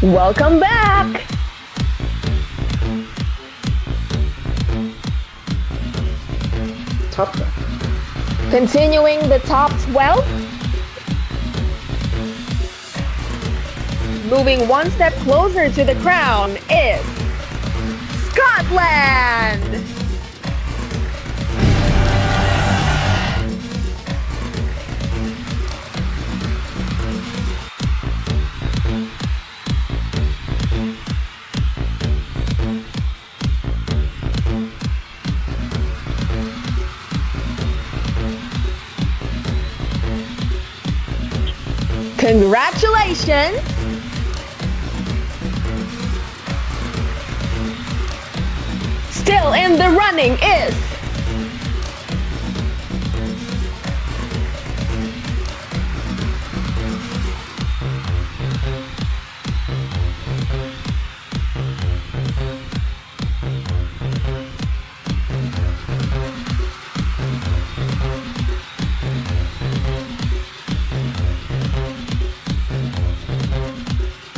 Welcome back! Top 12. Continuing the top 12. Moving one step closer to the crown is Scotland! Congratulations! Still in the running is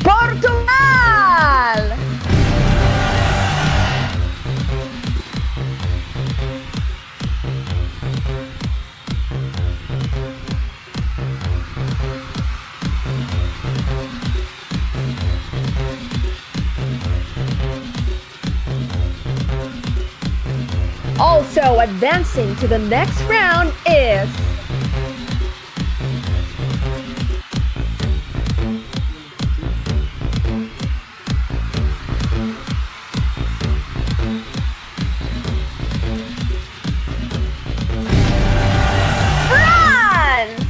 Portugal! Also advancing to the next round is France!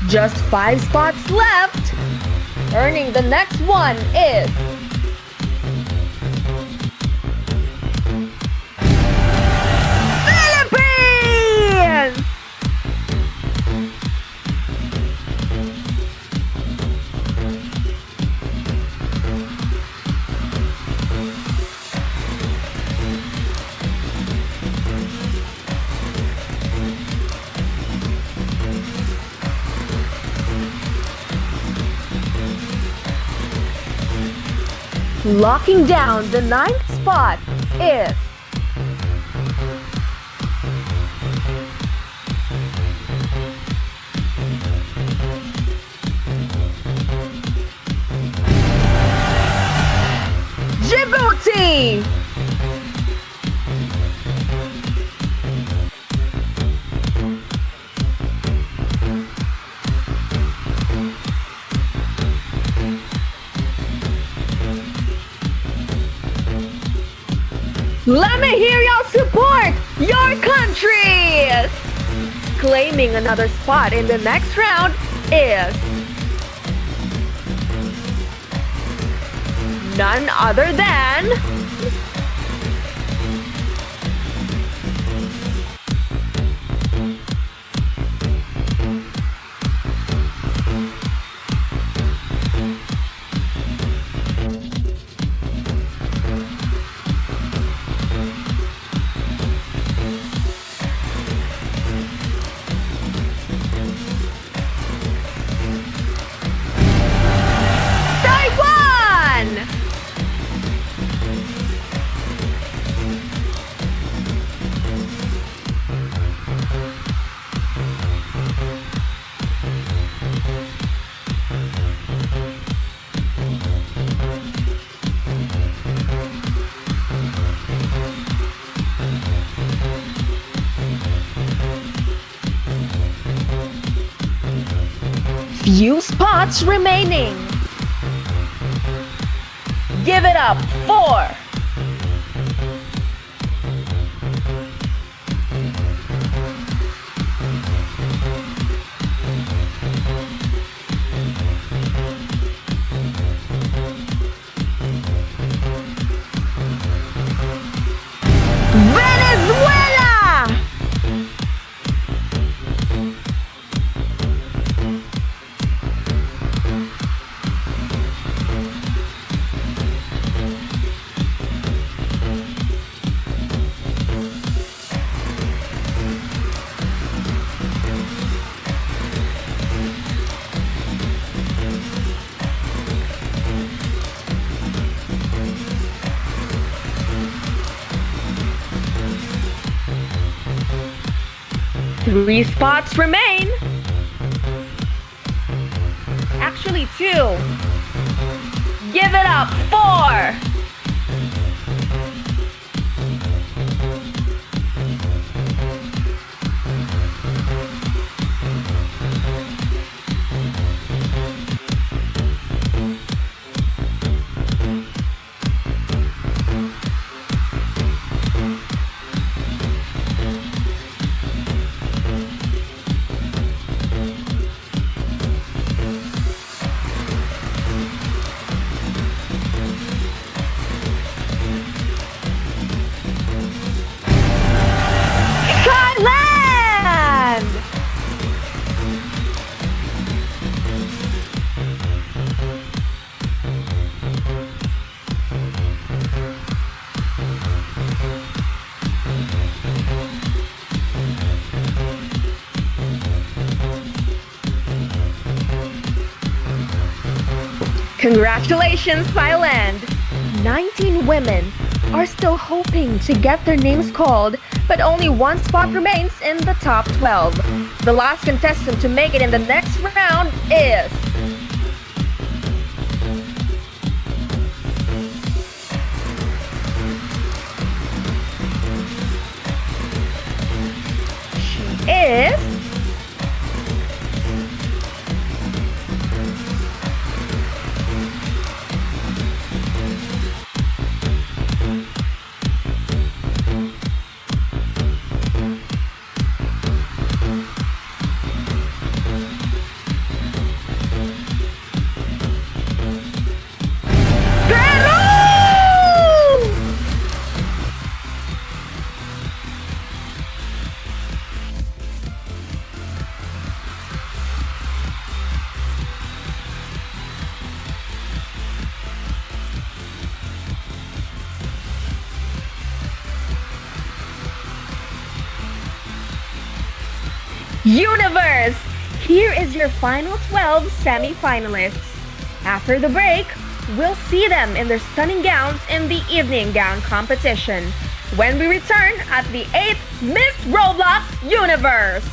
Just 5 spots left. Earning the next one is Philippines! Locking down the 9th spot is Djibouti! Let me hear y'all support your countries! Claiming another spot in the next round is none other than few spots remaining. Give it up for 3 spots remain. Actually 2. Give it up. 4. Congratulations, Thailand! 19 women are still hoping to get their names called, but only 1 spot remains in the top 12. The last contestant to make it in the next round is... She is... Universe! Here is your final 12 semi-finalists. After the break, we'll see them in their stunning gowns in the evening gown competition when we return at the 8th Miss Roblox Universe.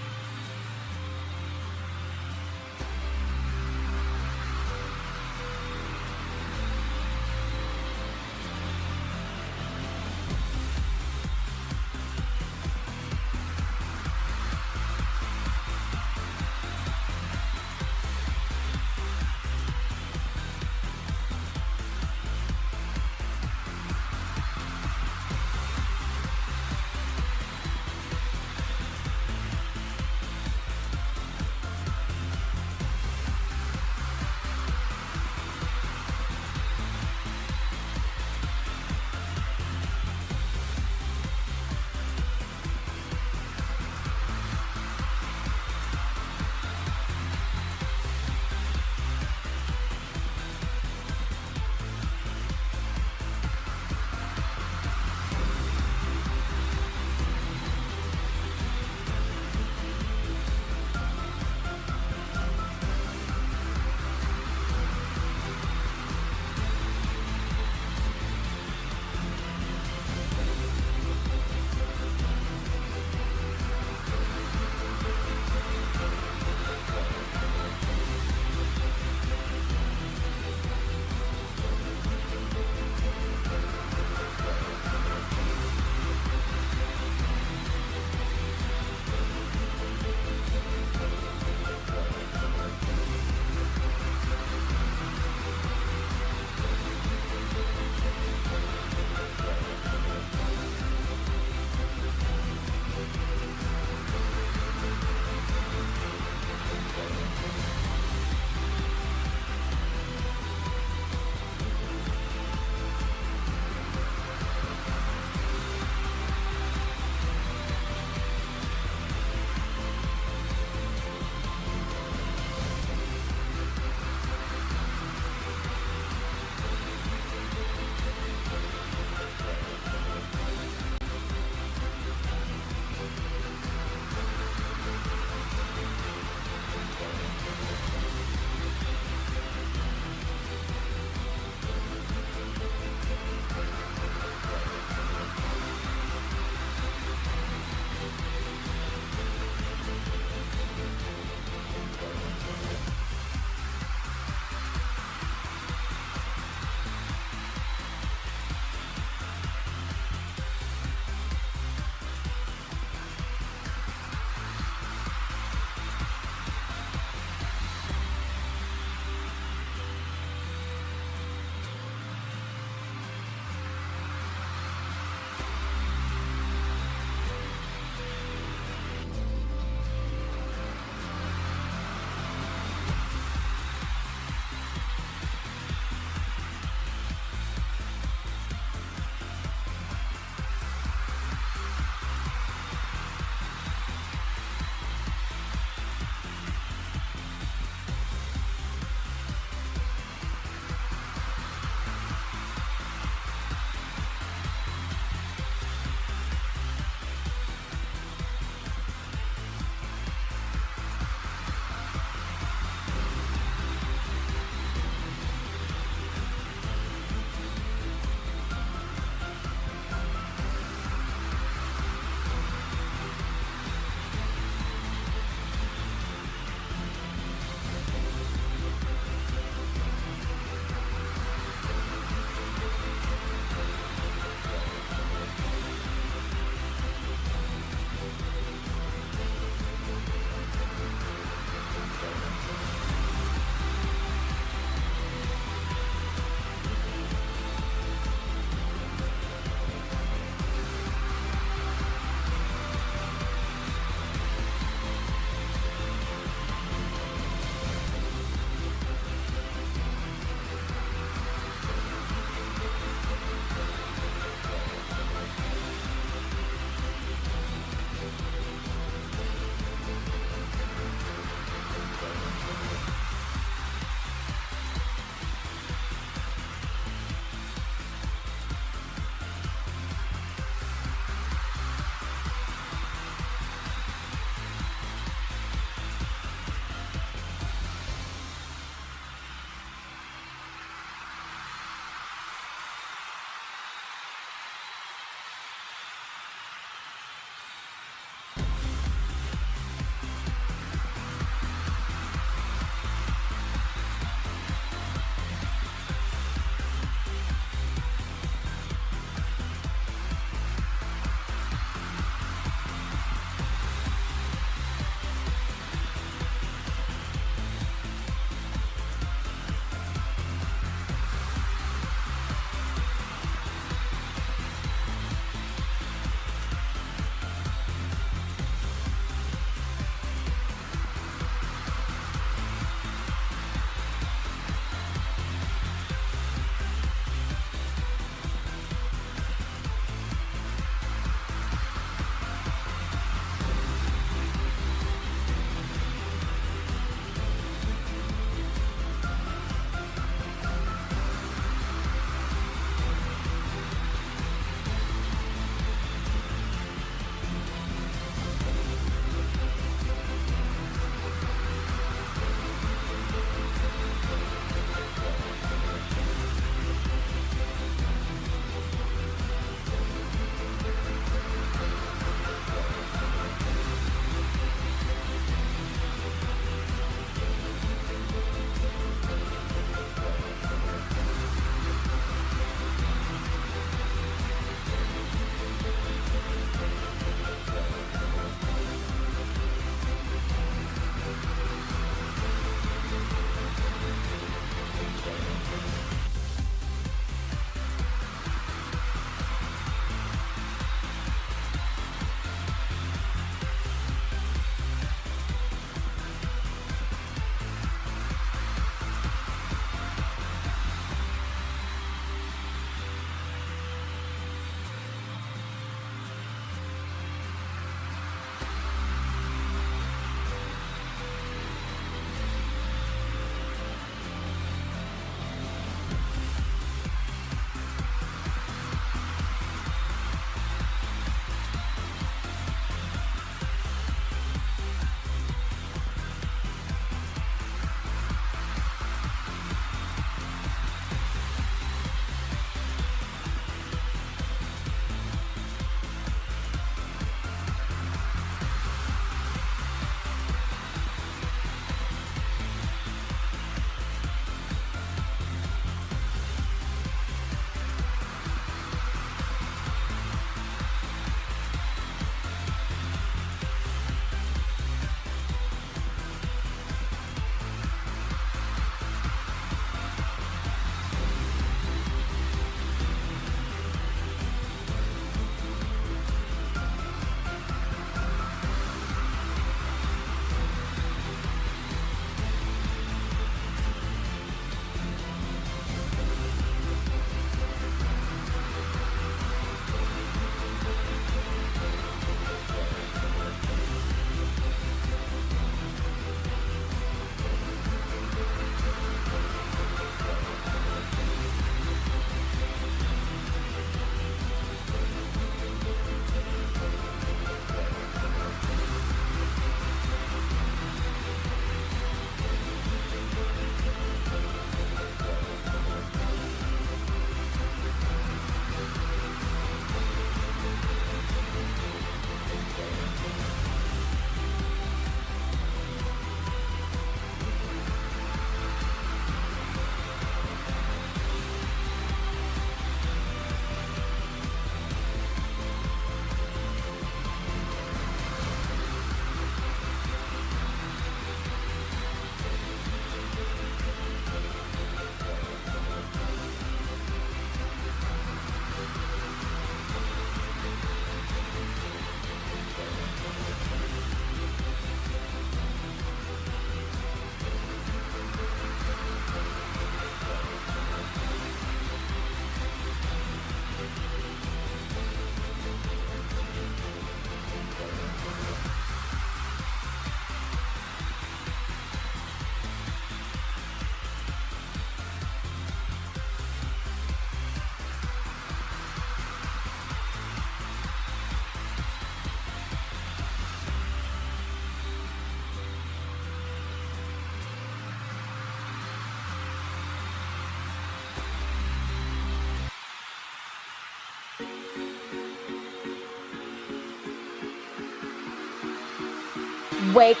Wake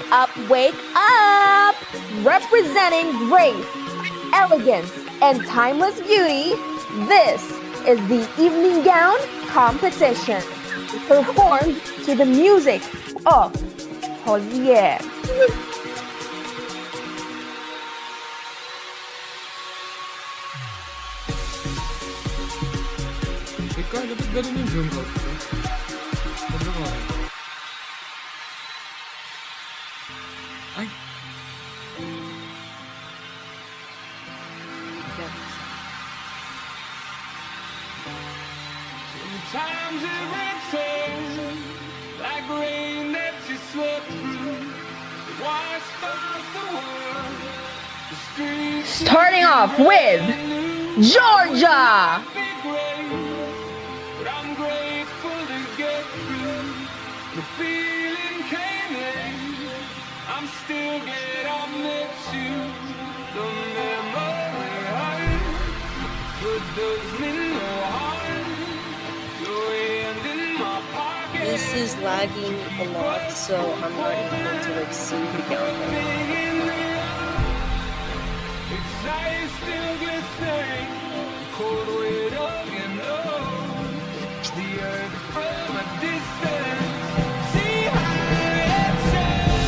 up! Representing grace, elegance, and timeless beauty, this is the evening gown competition, performed to the music of Josier. Teka, dapat ganun yung zoom out ko. Ano ko? Ay! Sometimes it rains like rain that you swept through. Washed off the world. The streets Starting off with Georgia. big rain, but I'm grateful to get through. The feeling came in. I'm still glad I met you. The memory hurts, but does me no harm. Your hand in my pocket. This is lagging a lot, so I'm not able to like see the gown. Its eyes still glistening, cold weight of your nose. The earth from a distance. See how it shines.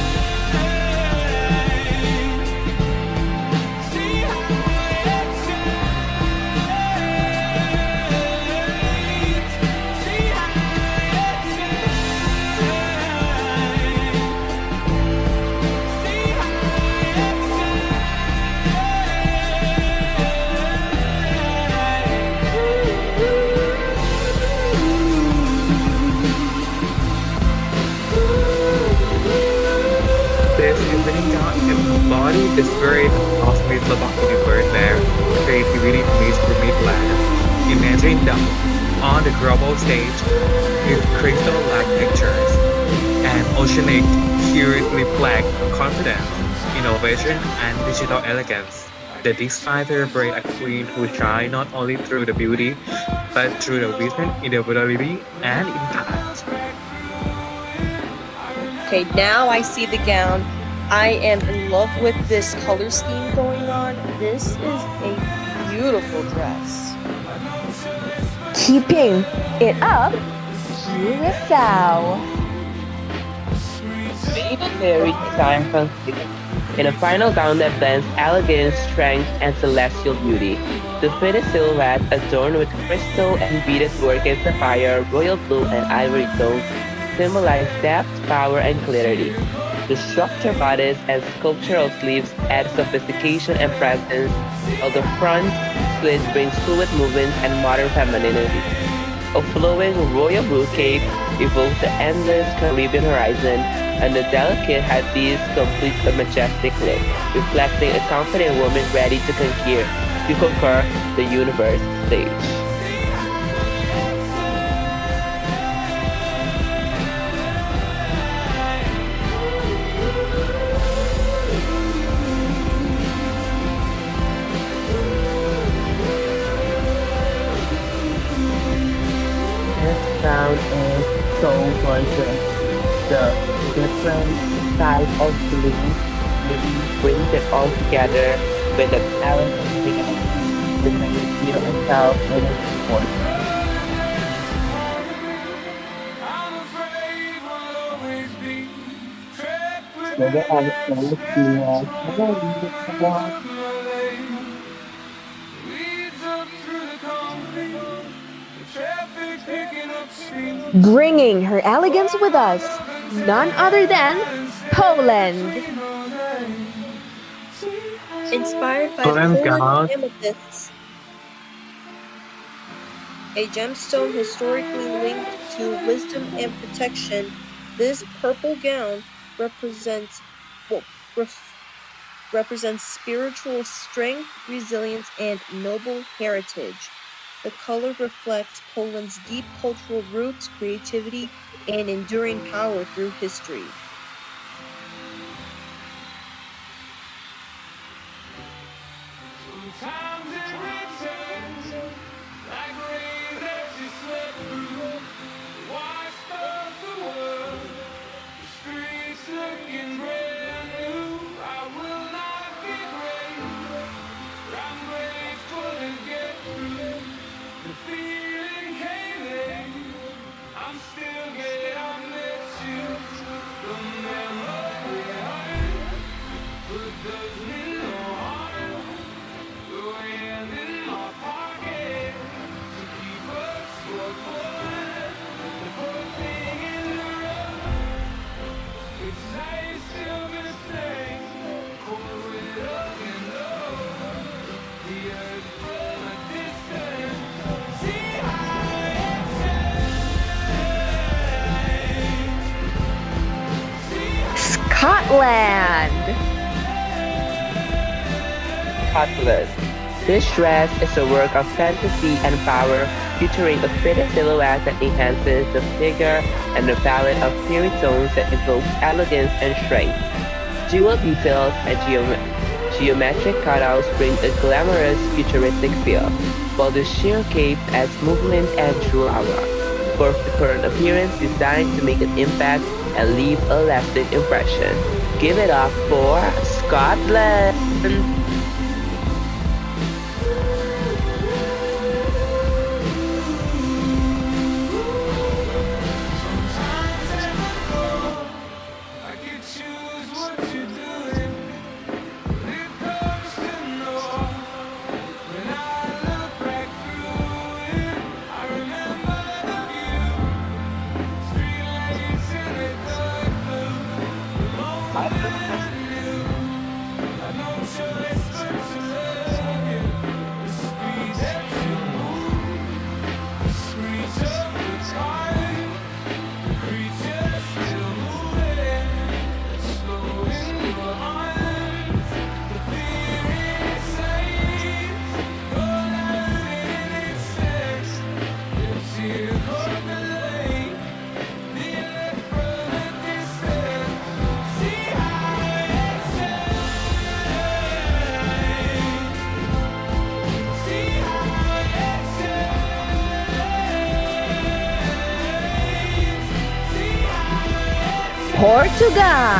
See how it shines. See how it shines. See how it This evening gown embodied the spirit of Miss Roblox Universe where creativity meets roommate land. Imagine them on the global stage with crystal-like pictures and oceanic hues reflect confidence, innovation, and digital elegance. The design celebrate a queen who shine not only through the beauty, but through the vision, individuality, and impact. Okay, now I see the gown. I am in love with this color scheme going on. This is a beautiful dress. Keeping it up, Curacao. Very design considered. In a final gown that blends elegance, strength, and celestial beauty. The fitted silhouette adorned with crystal and beaded work in sapphire, royal blue, and ivory tones symbolize depth, power, and clarity. The structured bodice and sculptural sleeves add sophistication and presence, while the front slit brings fluid movements and modern femininity. A flowing royal blue cape evokes the endless Caribbean horizon, and the delicate headpiece completes the majestic look, reflecting a confident woman ready to conquer the universe stage. This sound is so gorgeous. The different styles of sleeves really brings it all together with an elegant feel. The material itself is important. I'm afraid we'll always be trapped So within the the other feel weeds up through the concrete, the traffic picking up speed. Bringing her elegance with us, none other than Poland. Inspired by Poland Poland gown amethysts, a gemstone historically linked to wisdom and protection, this purple gown represents well, ref- represents spiritual strength, resilience, and noble heritage. The color reflects Poland's deep cultural roots, creativity, and enduring power through history. Sometimes it returns like rain that you swept through, washed off the world. The streets looking I'm still gonna miss you. The memory hurts, but does me no harm. The hand in my pocket to keep us your blood. The poor thing in the road. It's nice to be saying, cold it up and low. The earth from a distance. See how it shines. See Scotland! Scotland. This dress is a work of fantasy and power, featuring a fitted silhouette that enhances the figure and a palette of fairy tones that evokes elegance and strength. Jewel details and geometric cutouts bring a glamorous, futuristic feel, while the sheer cape adds movement and true aura. For an appearance designed to make an impact and leave a lasting impression. Give it up for Scotland! I could choose what you're doing. When it comes to know, when I look back through it, I remember the view. Streetlights in the dark blue. The moment I knew I had no choice but to love you. The speed that you move, the screech of the time, the creature still moving. Slow in your arms, the fear inside, gone out in its sense. It's here for the light, the earth from a distance. See how it shines. See how it shines. See how it Portugal!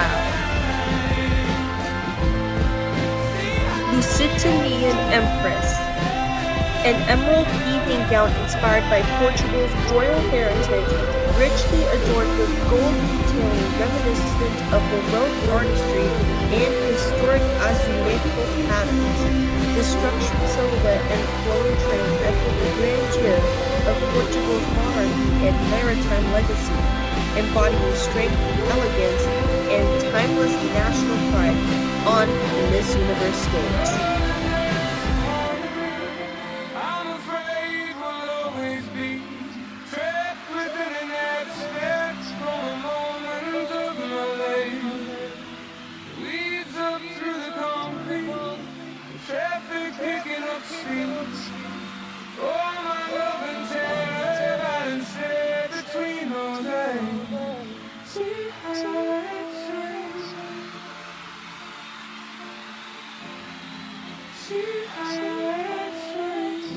Lusitanian Empress. An emerald evening gown inspired by Portugal's royal heritage, richly adorned with gold detailing reminiscent of Baroque artistry and historic azulejo patterns. The structured silhouette and flowing train echo the grandeur of Portugal's monarchy and maritime legacy, embodying strength, elegance, and timeless national pride on the Miss Universe stage. I'm afraid we'll always be trapped within an abstract from a moment of my life. Weeds up through the concrete, traffic picking up speed. Oh, my love and terror, I instead between those eyes. See how it shines. See how it shines.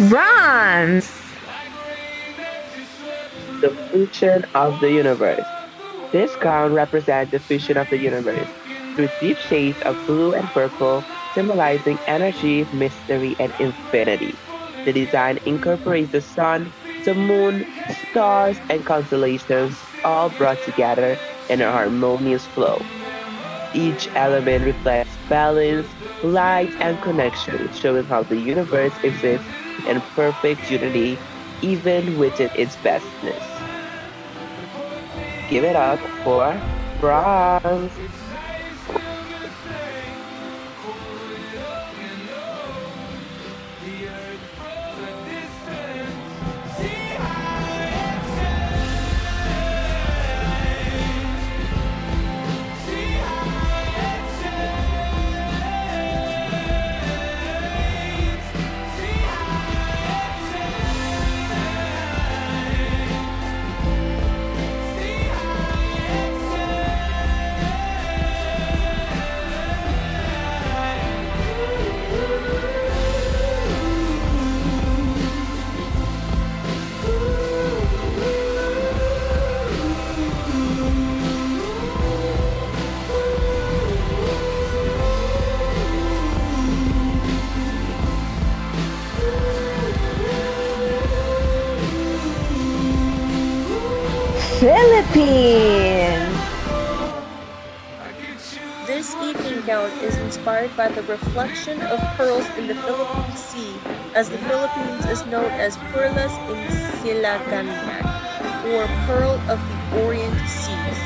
France! The fusion of the universe. This crown represents the fusion of the universe through deep shades of blue and purple, symbolizing energy, mystery, and infinity. The design incorporates the sun, the moon, stars, and constellations, all brought together in a harmonious flow. Each element reflects balance, light, and connection, showing how the universe exists in perfect unity, even within its vastness. Give it up for France. Philippines. This evening gown is inspired by the reflection of pearls in the Philippine Sea, as the Philippines is known as Perlas Insilaganyan, or Pearl of the Orient Seas.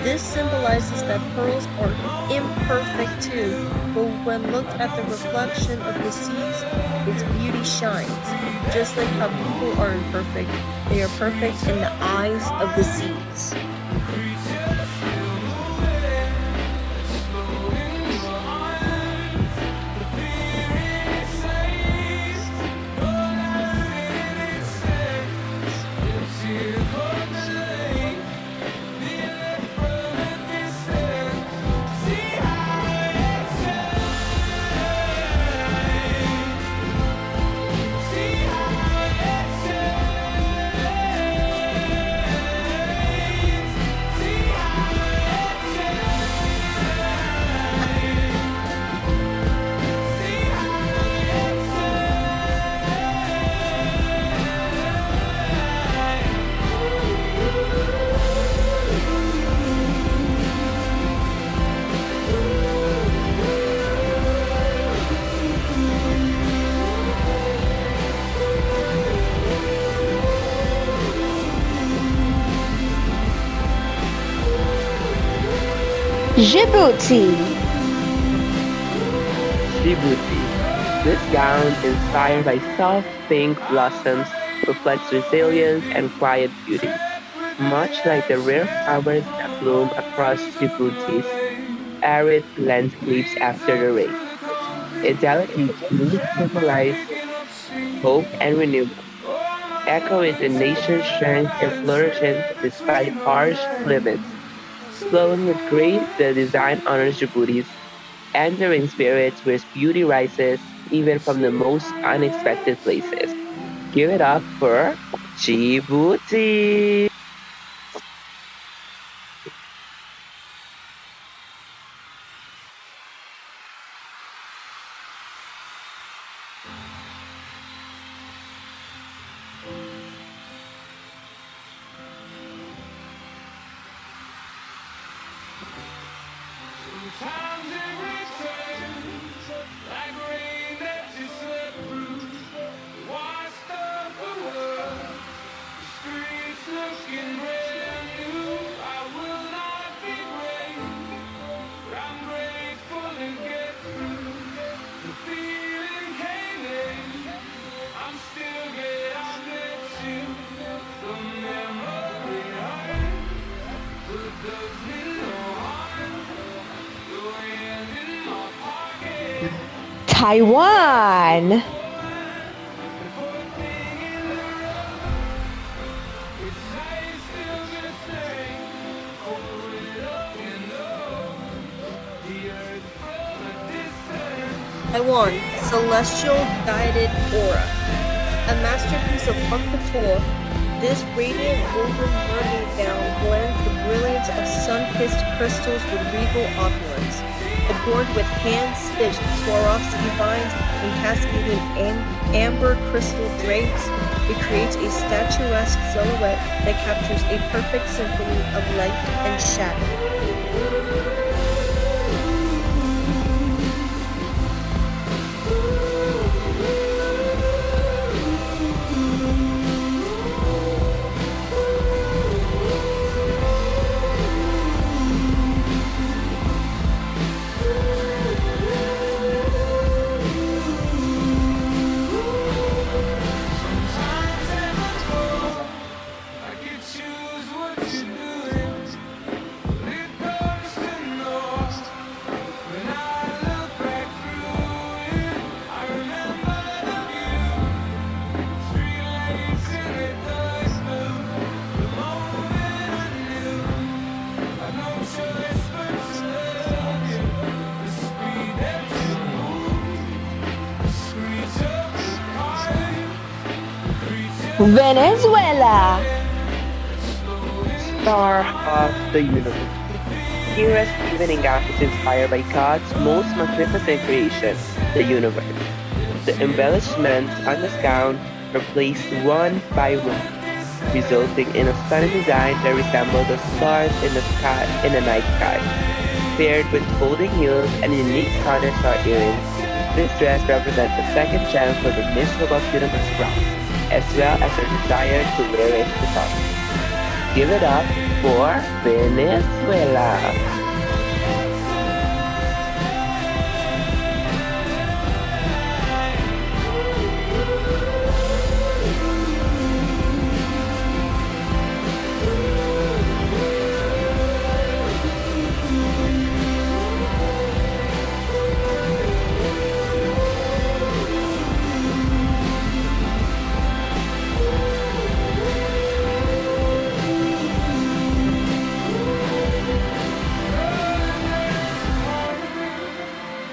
This symbolizes that pearls are imperfect too, but when looked at the reflection of the seas, its beauty shines. Just like how people are imperfect, they are perfect in the eyes of the seas. Djibouti. Djibouti. This gown, inspired by soft pink blossoms, reflects resilience and quiet beauty, much like the rare flowers that bloom across Djibouti's arid landscapes after the rain. Its delicate hues symbolize hope and renewal, echoing the nation's strength and flourishing despite harsh climates. Flowing with grace, the design honors Djibouti's enduring spirit where beauty rises even from the most unexpected places. Give it up for Djibouti! Sometimes it returns like rain that you slept through. Washed up the world, the streets looking brand new. I will not be brave, but I'm grateful to get through. The feeling came in, I'm still glad I met you. The memory hurts, but it does me no harm. Your hand in my pocket. Taiwan. Taiwan, Celestial Guided Aura. A masterpiece of haute couture, this radiant golden mermaid gown blends the brilliance of sun-kissed crystals with regal opulence. Adorned with hand-stitched Swarovski vines and cascading amber crystal drapes, it creates a statuesque silhouette that captures a perfect symphony of light and shadow. I could choose what you're doing. It comes to know when I look back through it. I remember the view, street lights in the dust blue. The moment I knew I had no choice but to love you. The speed that you move, the screech of the car, the creature. Venezuela. Star of the universe. Kira's evening gown is inspired by God's most magnificent creation, the universe. The embellishments on this gown are placed one by one, resulting in a stunning design that resembles the stars in the night sky. Paired with folding heels and unique counter star earrings, this dress represents a second chance for the Miss Roblox Universe crown, as well as her desire to wear it to top. Give it up for Venezuela!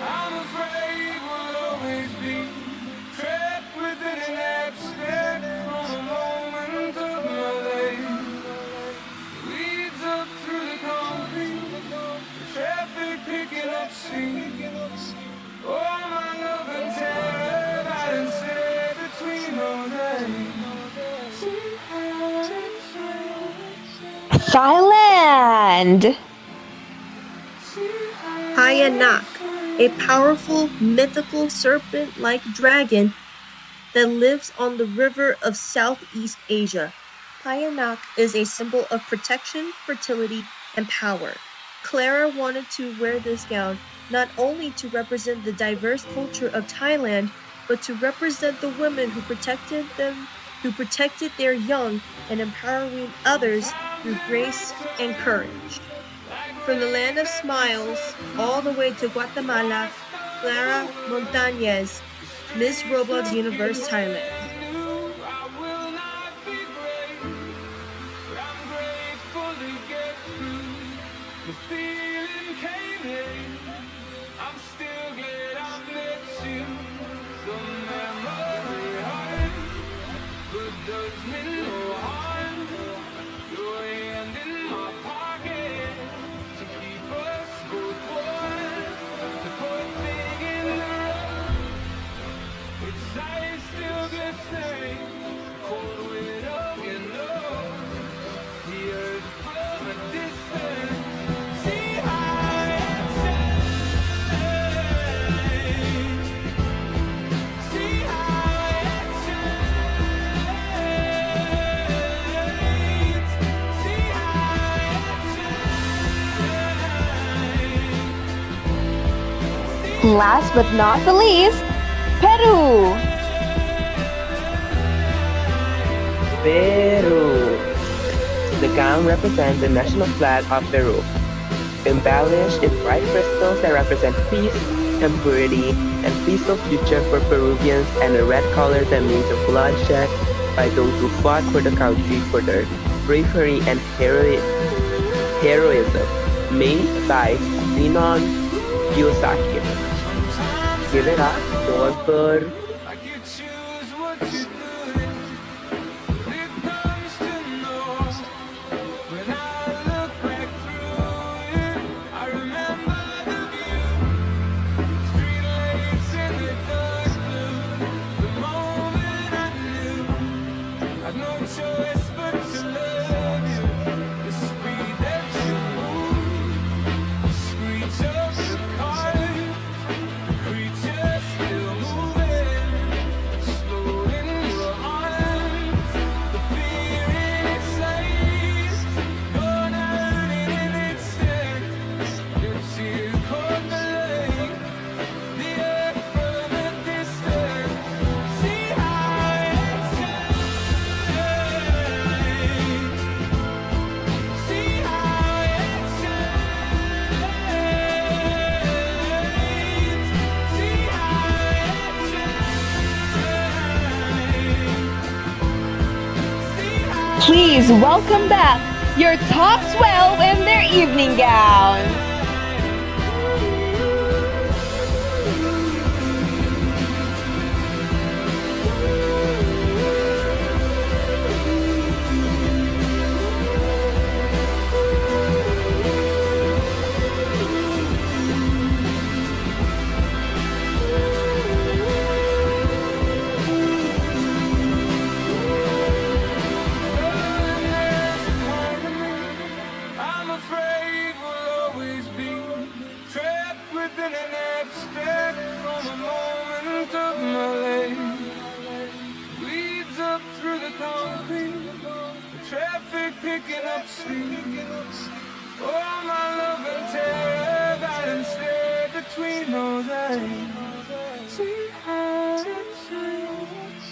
I'm afraid we'll always be trapped within an abstract from the moment of my life. Leads up through the concrete, the traffic picking up speed. Oh, my love and terror, I didn't stay between those days. See how it shines. Thailand! Hayanak, a powerful mythical serpent-like dragon that lives on the river of Southeast Asia. Hayanak is a symbol of protection, fertility, and power. Clara wanted to wear this gown not only to represent the diverse culture of Thailand, but to represent the women who protected their young and empowering others through grace and courage. From the land of smiles all the way to Guatemala, Clara Montañez, Miss Roblox Universe, Thailand. I will not be brave, but I'm grateful to get through. The feeling came in. I'm still glad I met you. The memory hurts, but does me no harm. Your hand in my pocket to keep us both warm. The poor thing in the road. Its eyes still glistening, cold wind your nose. The earth from a distance, see how it shines. See how it shines. See how it shines. Last but not the least, Peru! Peru! The gown represents the national flag of Peru, embellished in bright crystals that represent peace and purity and peaceful future for Peruvians, and the red color that means the bloodshed by those who fought for the country for their bravery and heroism, made by Zenon Kiyosaki. Give it up for Peru. Like you choose what you do. It comes to know when I look back through it. I remember the view, street lights in the dark blue. The moment I knew I'd no choice but to love you. The speed that you move, the screech of the car. Creatures still moving, slow in your arms. The fear in its eyes, gone out in its stead. Your tears caught the light, the earth from a distance. See how it shines. See how it shines. See how it shines. Please welcome back your top 12 in their evening gowns. than an abstract from a moment of my life. Weeds up through the concrete, the traffic picking up speed. Oh, my love and terror got instead between those eyes. See how it shines.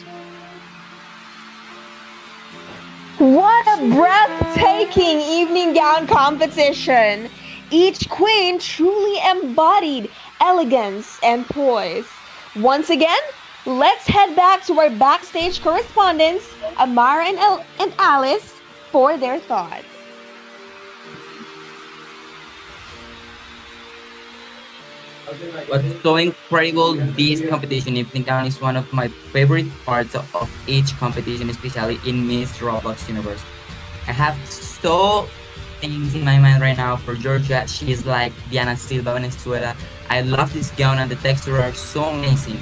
What a breathtaking evening gown competition! Each queen truly embodied elegance and poise. Once again, let's head back to our backstage correspondents, Amara and Alice, for their thoughts. What's so incredible, this competition evening gown is one of my favorite parts of each competition, especially in Miss Roblox Universe. I have so things in my mind right now for Georgia. She is like Diana Silva Venezuela. I love this gown and the texture are so amazing.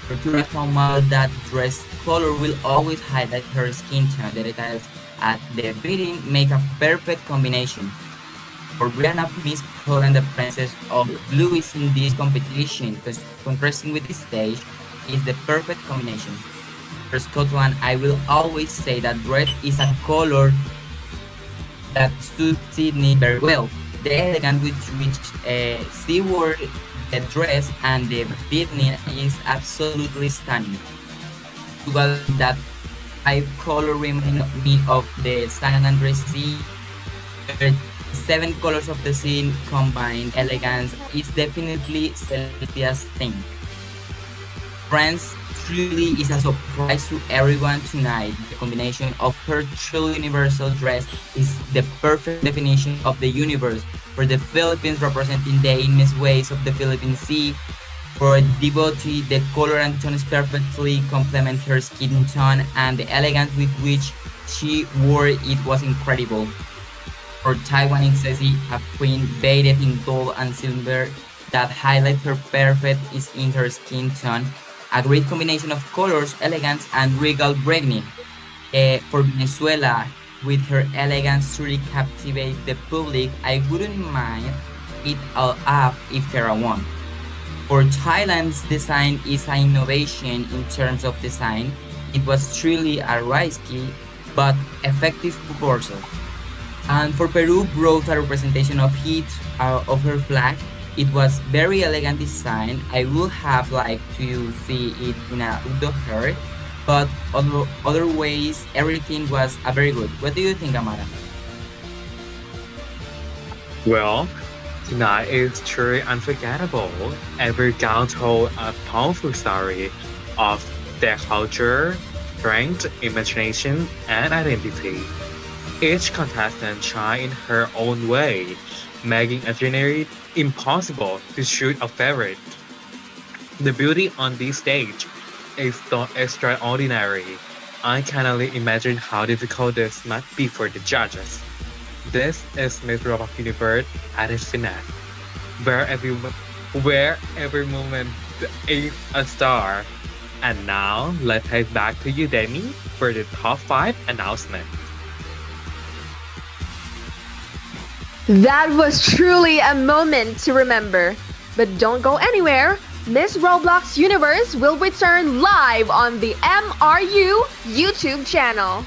For Curaçao model, that dress color will always highlight her skin tone. The details at the beading make a perfect combination. For Brianna, Miss Pearl and the Princess of Blue is in this competition because contrasting with this stage is the perfect combination. For Scotland, I will always say that red is a color that suits Sydney very well. The elegance with which she wore the dress and the beading is absolutely stunning. Well, that five color remind me of the San Andres Sea. The seven colors of the scene combined elegance is definitely Celestia's thing. France truly is a surprise to everyone tonight. The combination of her truly universal dress is the perfect definition of the universe. For the Philippines, representing the endless ways of the Philippine Sea. For a devotee, the color and tones perfectly complement her skin tone, and the elegance with which she wore it was incredible. For Taiwanese Ceci, a queen bathed in gold and silver that highlight her perfect is in her skin tone. A great combination of colors, elegance, and regal breeding. For Venezuela, with her elegance truly captivate the public, I wouldn't mind it all up if Kara won. For Thailand's design is an innovation in terms of design. It was truly a risky but effective proposal. And for Peru, brought a representation of heat of her flag. It was very elegant design. I would have liked to see it in a outdoor hair, but other ways, everything was very good. What do you think, Amara? Well, tonight is truly unforgettable. Every gown told a powerful story of their culture, strength, imagination, and identity. Each contestant shined in her own way, making a genre impossible to shoot a favorite. The beauty on this stage is so extraordinary. I can only imagine how difficult this must be for the judges. This is Miss Roblox Universe at its finesse, where every moment is a star. And now, let's head back to you, Demi, for the top 5 announcement. That was truly a moment to remember. But don't go anywhere. Miss Roblox Universe will return live on the MRU YouTube channel.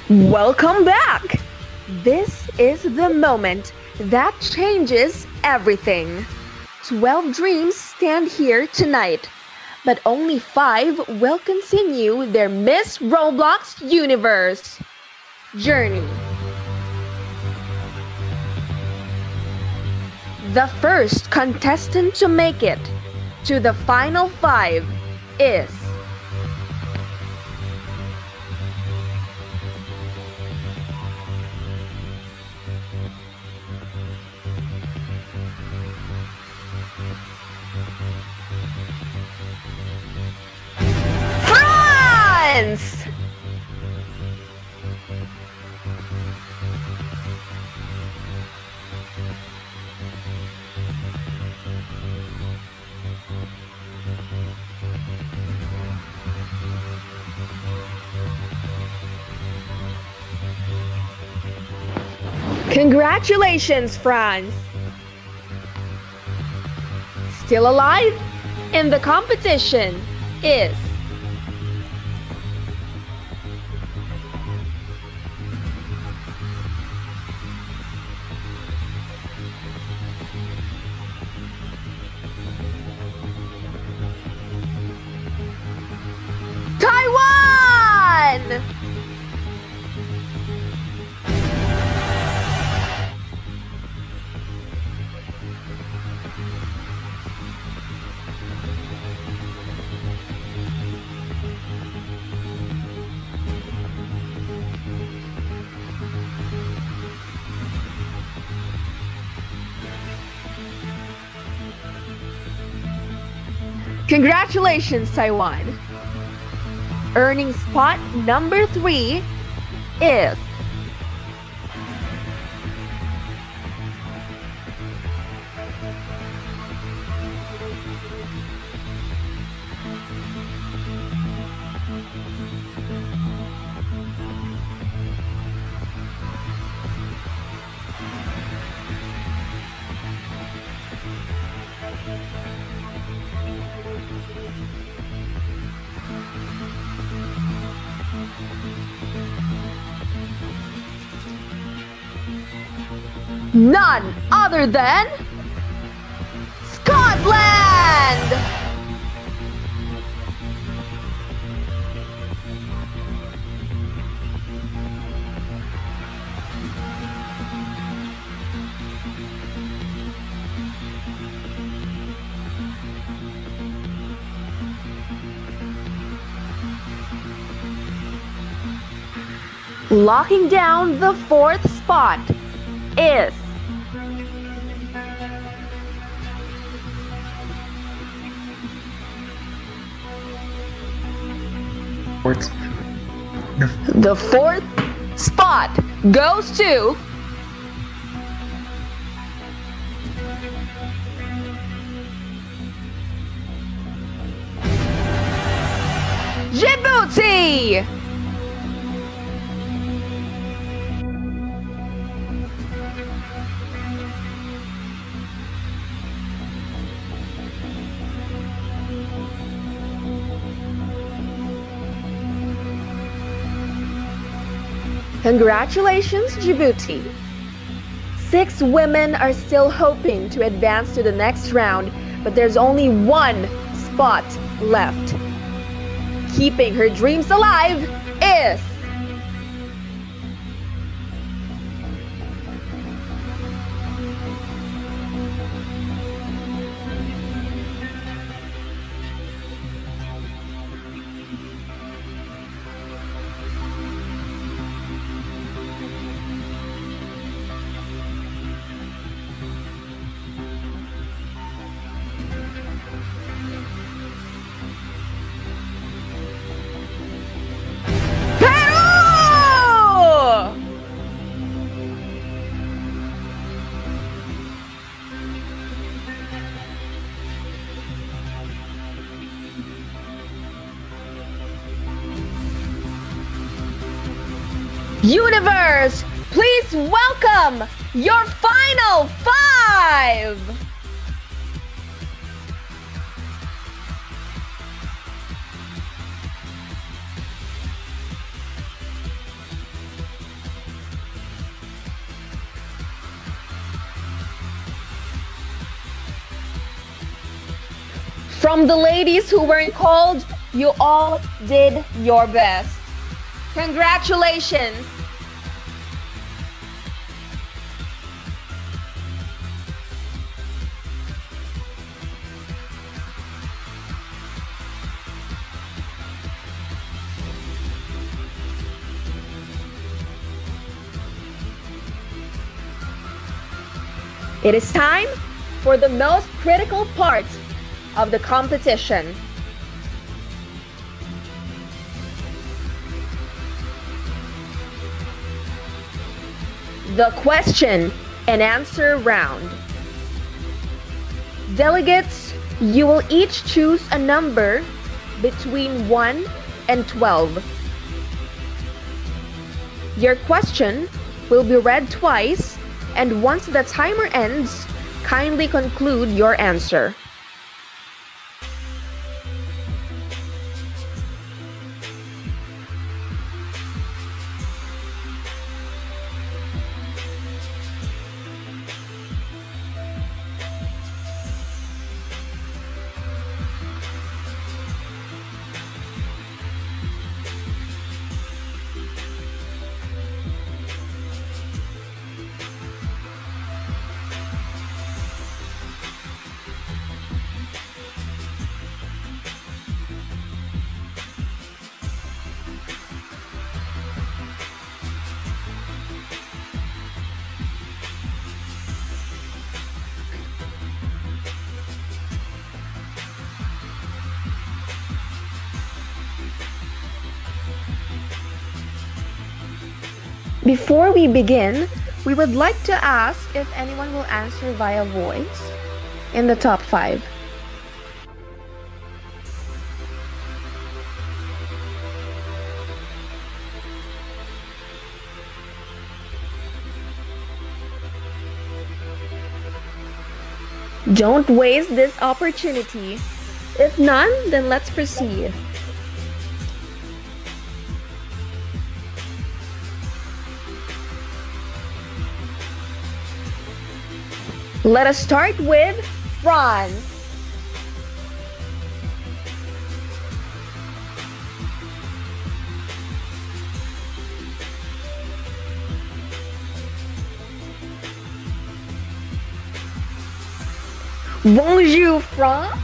Welcome back! This is the moment that changes everything. 12 dreams stand here tonight, but only 5 will continue their Miss Roblox Universe journey. The first contestant to make it to the final 5 is France! Congratulations, France! Still alive in the competition is Taiwan! Congratulations, Taiwan! Earning spot number 3 is none other than Scotland! Locking down the 4th spot is Fourth. the 4th spot goes to Djibouti! Congratulations, Djibouti! 6 women are still hoping to advance to the next round, but there's only 1 spot left. Keeping her dreams alive is Universe, please welcome your final 5! From the ladies who weren't called, you all did your best. Congratulations! It is time for the most critical part of the competition. The question and answer round. Delegates, you will each choose a number between 1 and 12. Your question will be read twice, and once the timer ends, kindly conclude your answer. Before we begin, we would like to ask if anyone will answer via voice in the top 5. Don't waste this opportunity. If none, then let's proceed. Let us start with Franz. Bonjour, Franz.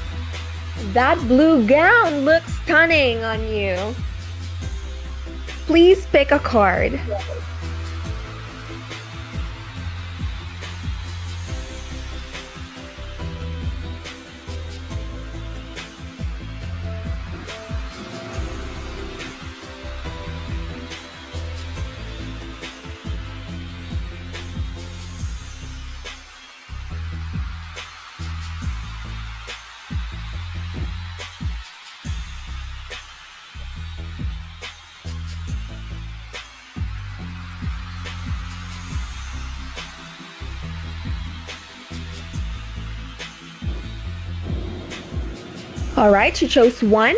That blue gown looks stunning on you. Please pick a card. All right, you chose 1.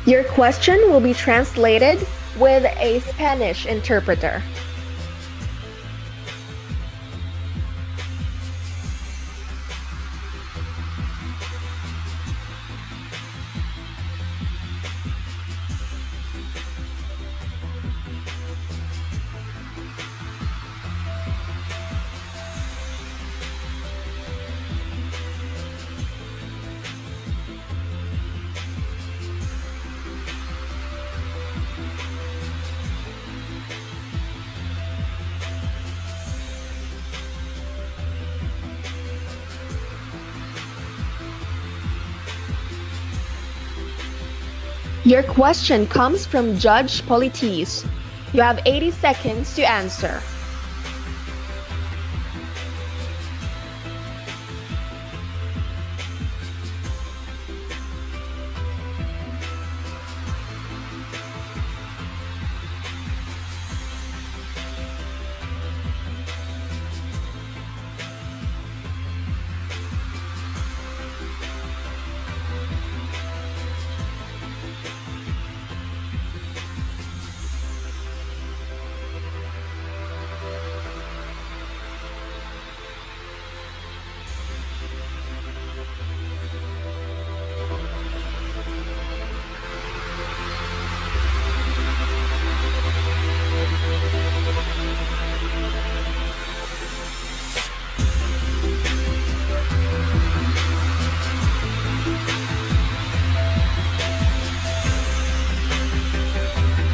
Your question will be translated with a Spanish interpreter. Your question comes from Judge Politis. You have 80 seconds to answer.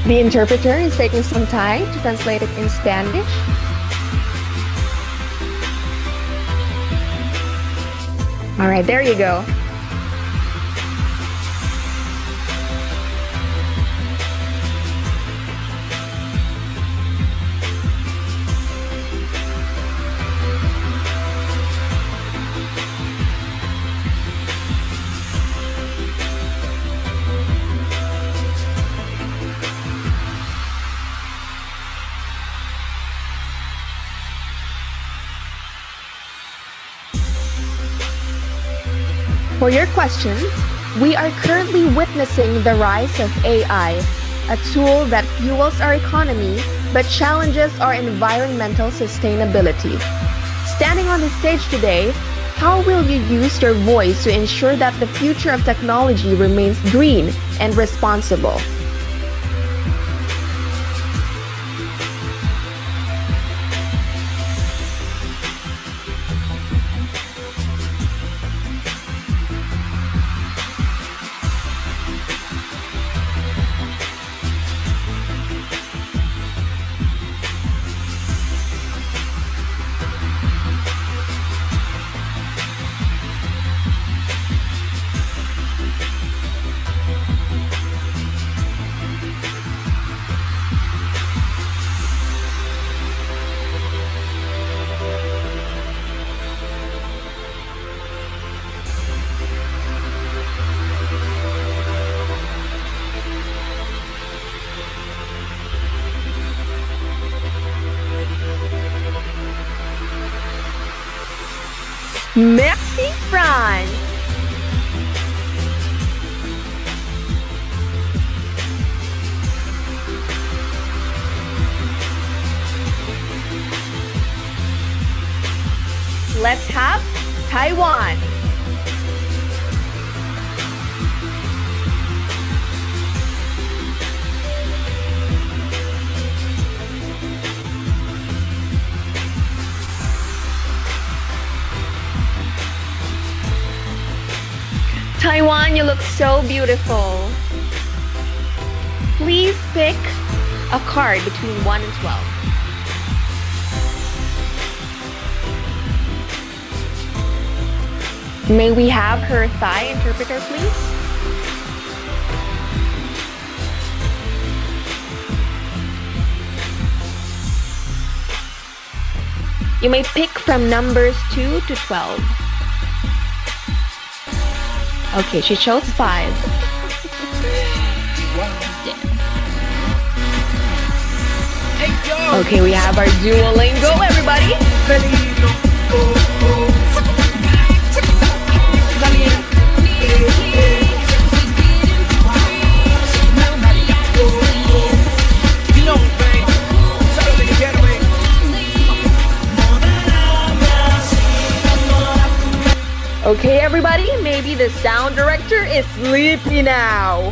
The interpreter is taking some time to translate it in Spanish. All right, there you go. For your question, we are currently witnessing the rise of AI, a tool that fuels our economy but challenges our environmental sustainability. Standing on the stage today, how will you use your voice to ensure that the future of technology remains green and responsible? Merci, France! Let's have Taiwan. Taiwan, you look so beautiful. Please pick a card between 1 and 12. May we have her Thai interpreter, please? You may pick from numbers 2 to 12. Okay, she chose 5. Okay, we have our Duolingo, everybody. Okay, everybody, maybe the sound director is sleepy now.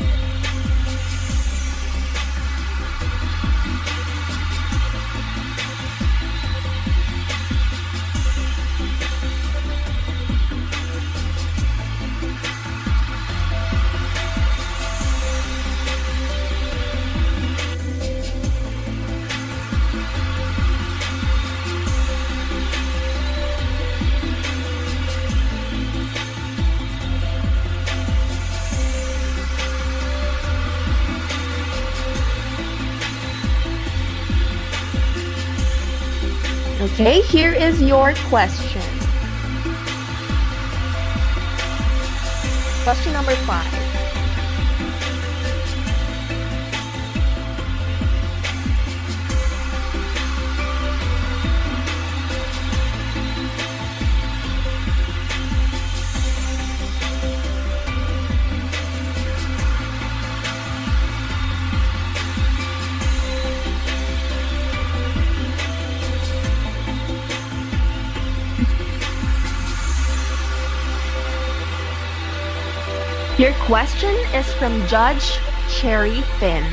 Okay, here is your question. Question number 5. Your question is from Judge Cherry Finn.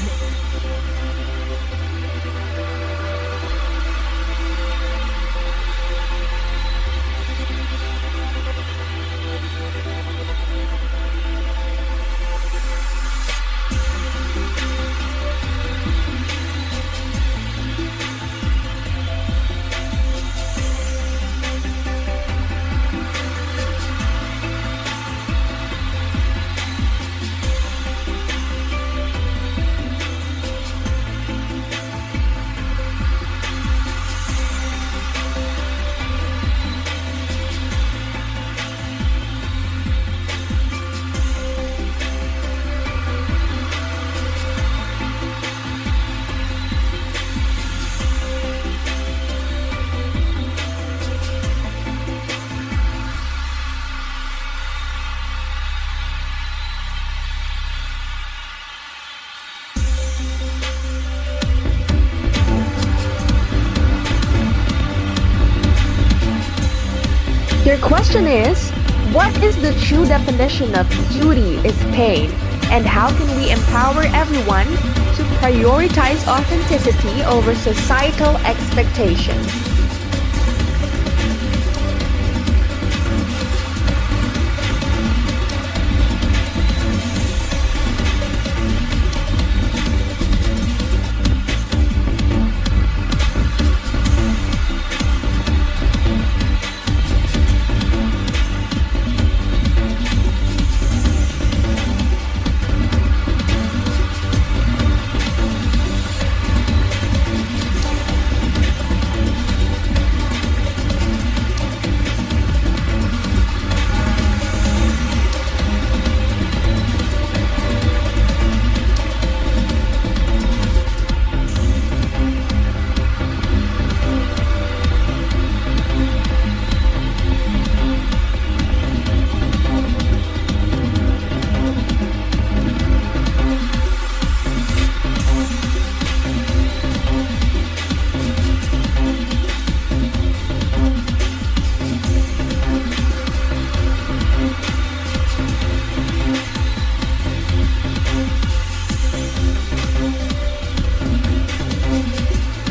Your question is, what is the true definition of duty is pain, and how can we empower everyone to prioritize authenticity over societal expectations?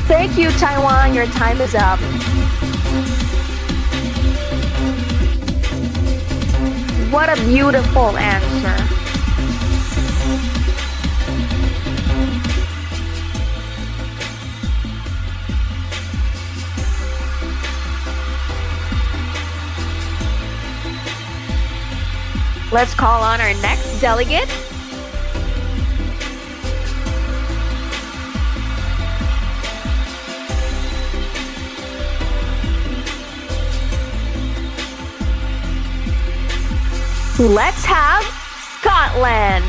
Thank you, Taiwan. Your time is up. What a beautiful answer. Let's call on our next delegate. Let's have Scotland.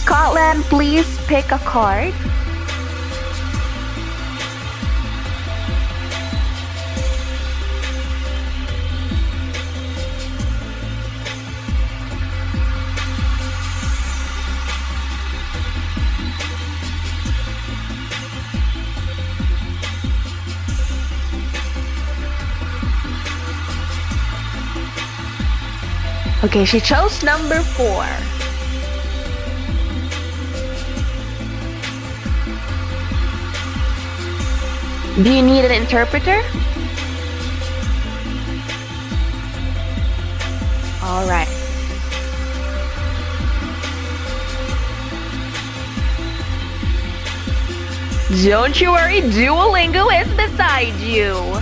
Scotland, please pick a card. Okay, she chose number 4. Do you need an interpreter? All right. Don't you worry, Duolingo is beside you.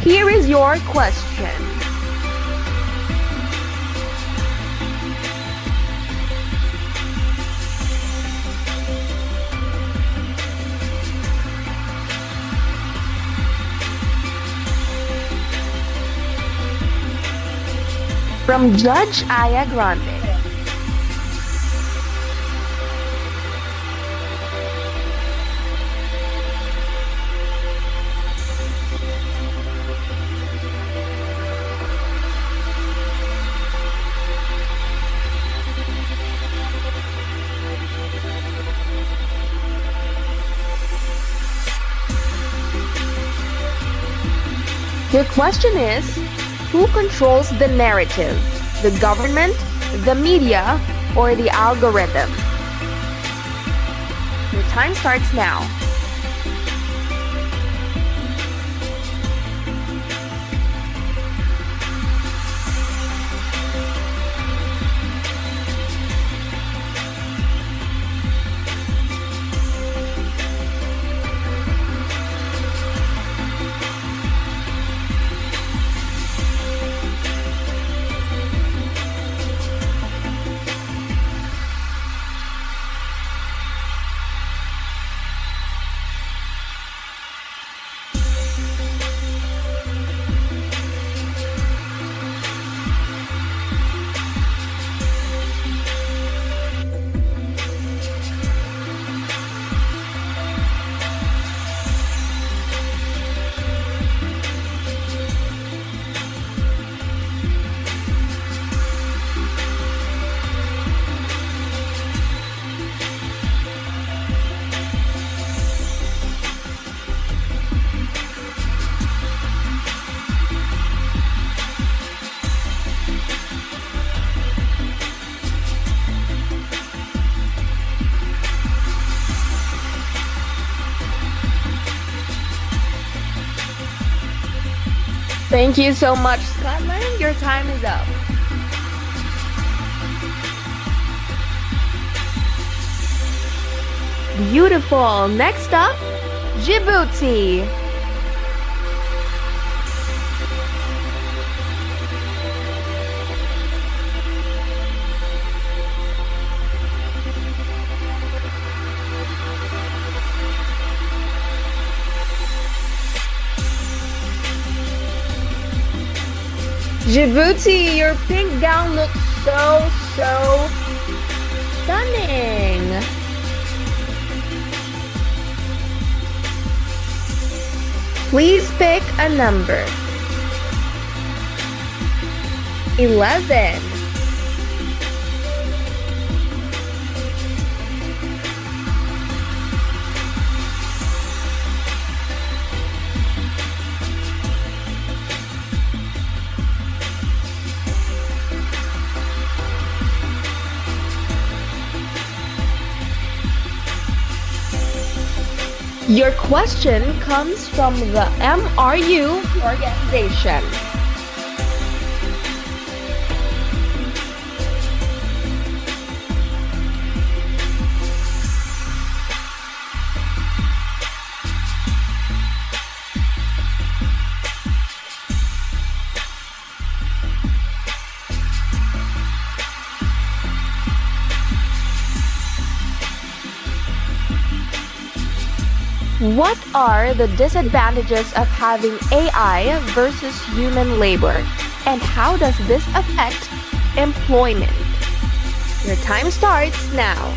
Here is your question. From Judge Aya Grande. Your question is, who controls the narrative? The government, the media, or the algorithm? Your time starts now. Thank you so much, Scotland. Your time is up. Beautiful. Next up, Djibouti. Djibouti, your pink gown looks so stunning. Please pick a number. 11. Your question comes from the MRU organization. What are the disadvantages of having AI versus human labor? And how does this affect employment? Your time starts now.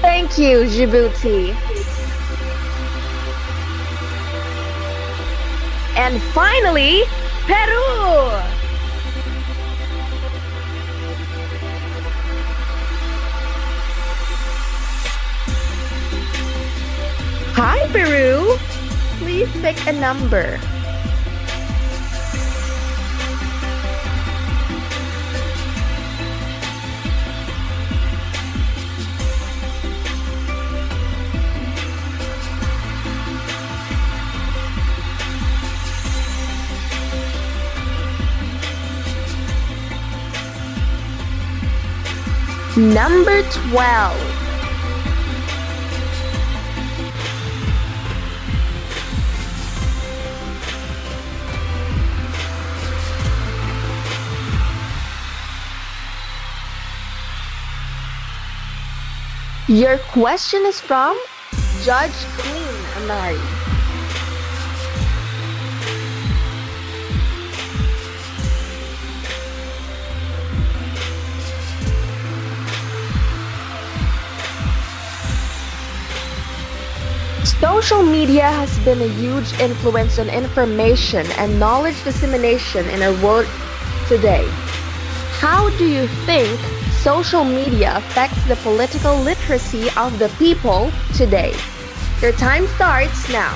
Thank you, Djibouti. And finally, Peru. Hi, Peru. Please pick a number. Number 12. Your question is from Judge Queen Amari. Social media has been a huge influence on information and knowledge dissemination in our world today. How do you think social media affects the political literacy of the people today? Your time starts now.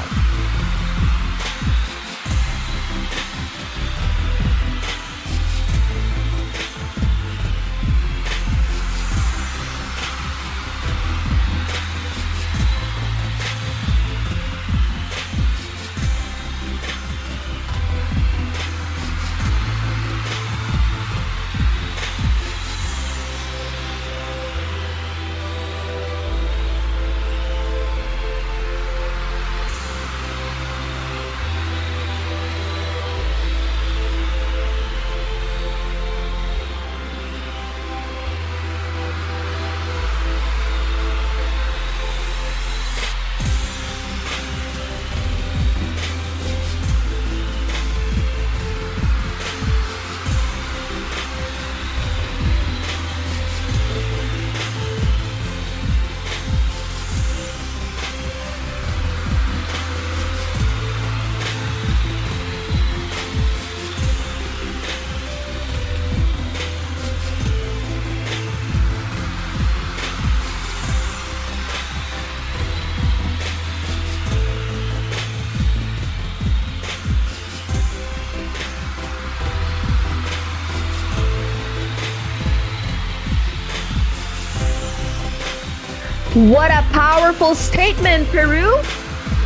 What a powerful statement, Peru!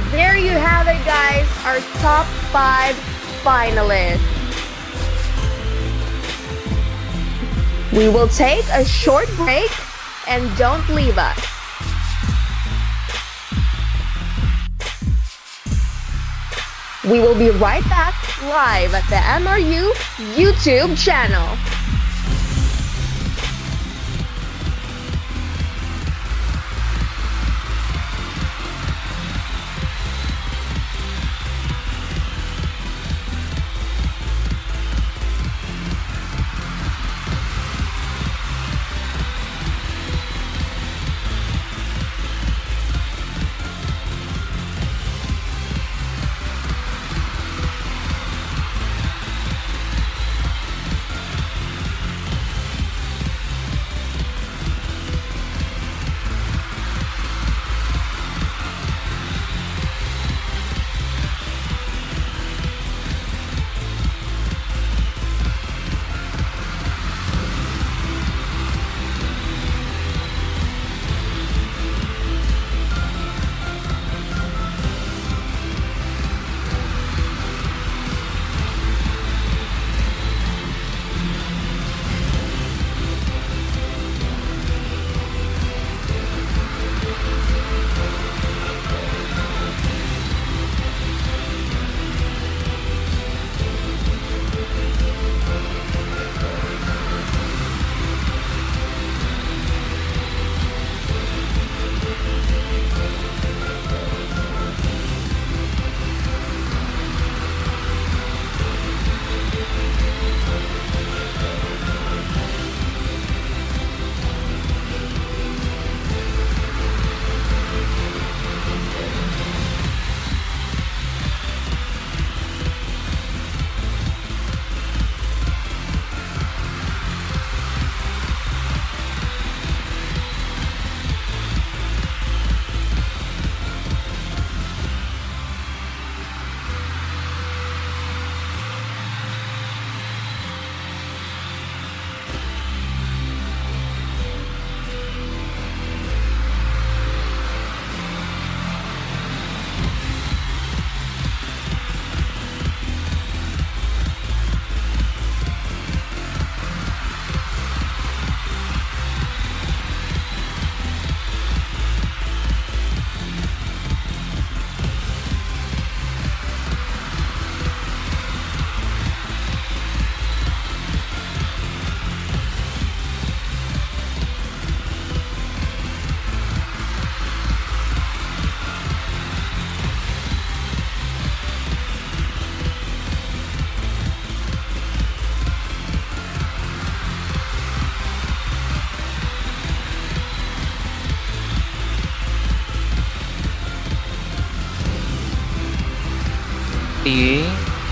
There you have it, guys, our top 5 finalists. We will take a short break and don't leave us. We will be right back live at the MRU YouTube channel.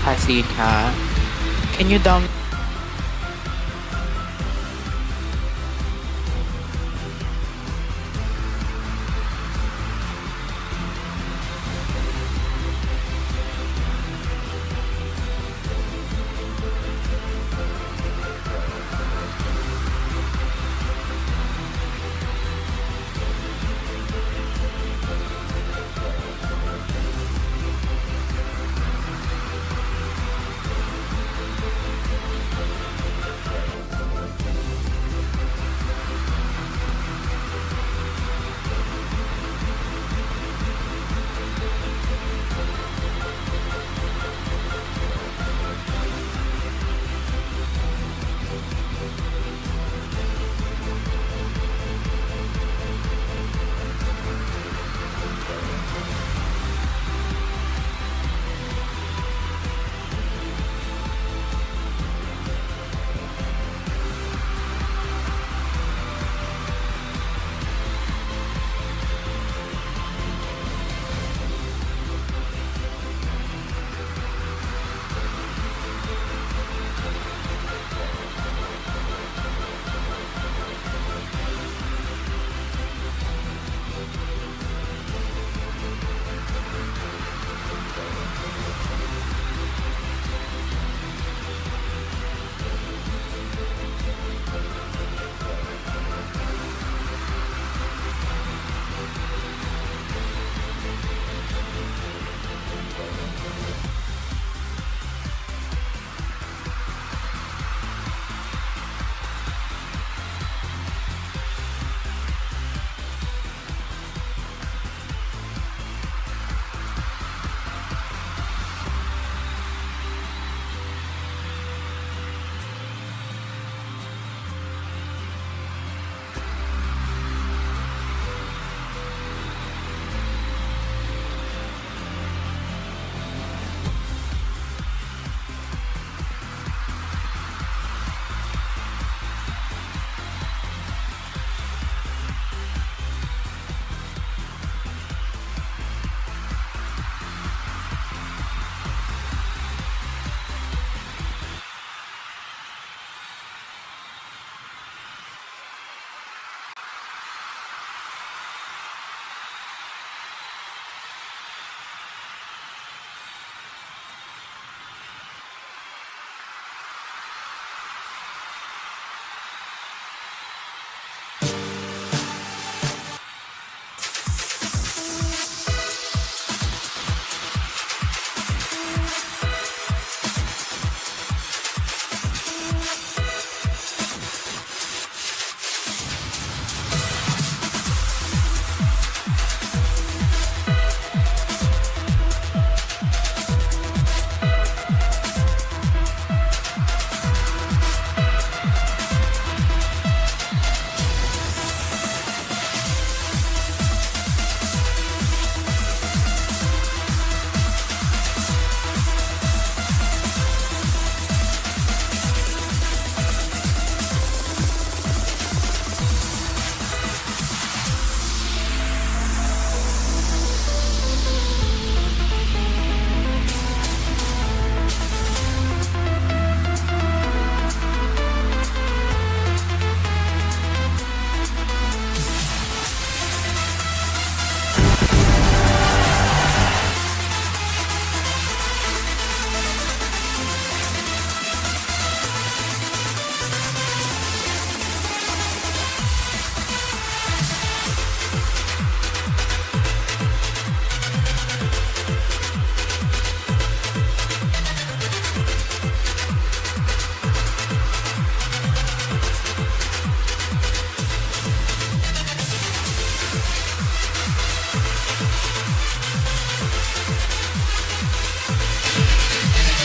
Hasika, can you down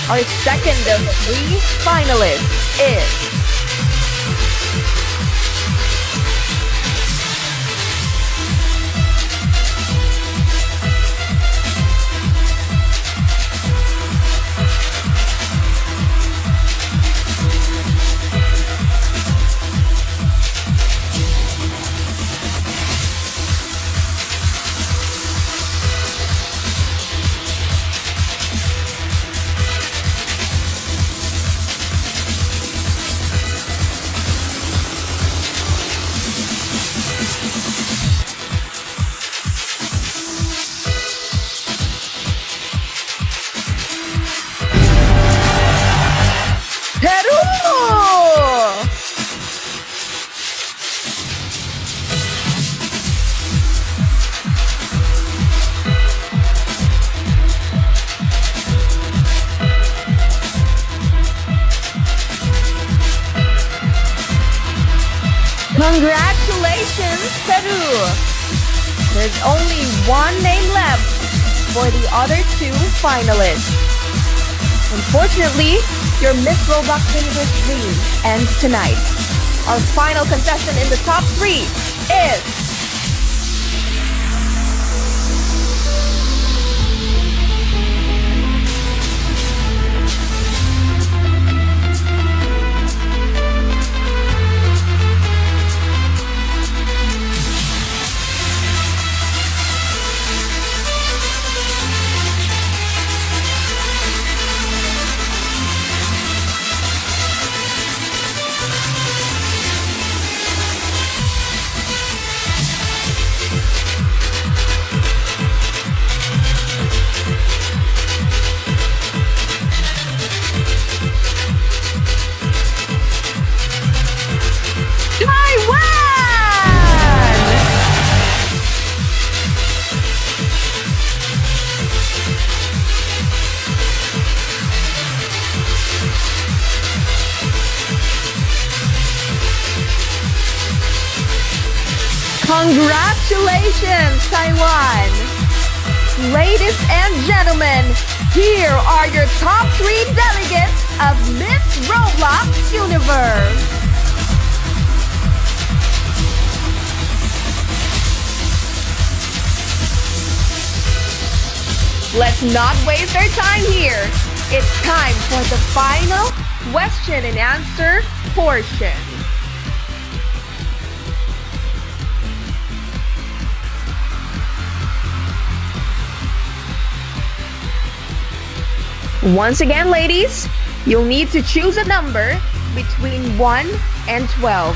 Our second of three finalists is Peru! Congratulations, Peru! There's only one name left for the other two finalists. Unfortunately, your Miss Roblox Universe dream ends tonight. Our final contestant in the top three is Congratulations, Taiwan! Ladies and gentlemen, here are your top three delegates of Miss Roblox Universe. Let's not waste our time here. It's time for the final question and answer portion. Once again, ladies, you'll need to choose a number between 1 and 12.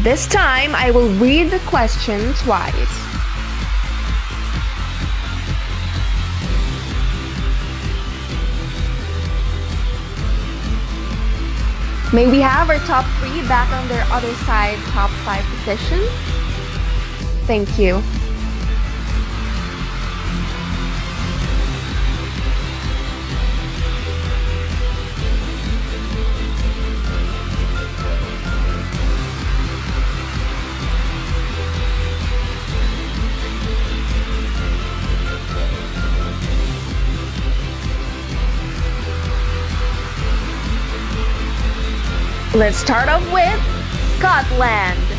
This time, I will read the question twice. May we have our top three back on their other side top 5 position? Thank you. Let's start off with Scotland.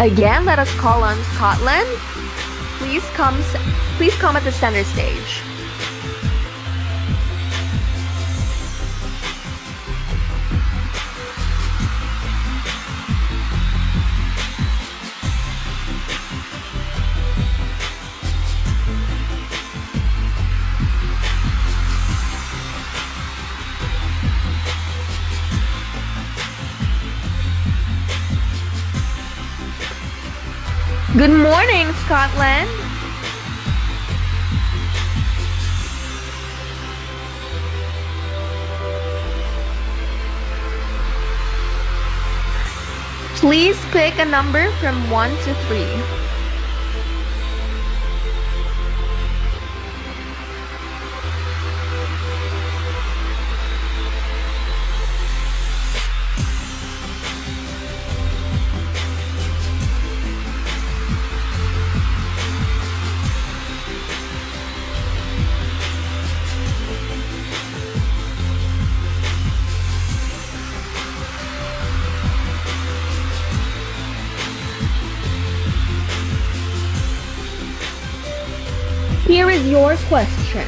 Again, let us call on Scotland. Please come at the center stage. Good morning, Scotland. Please pick a number from 1 to 3. Here is your question.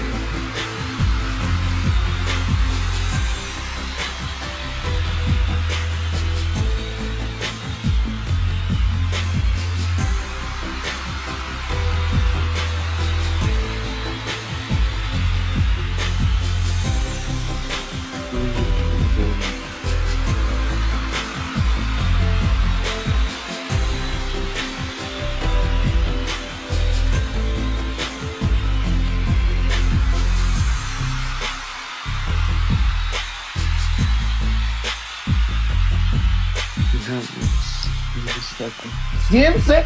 Ciencia.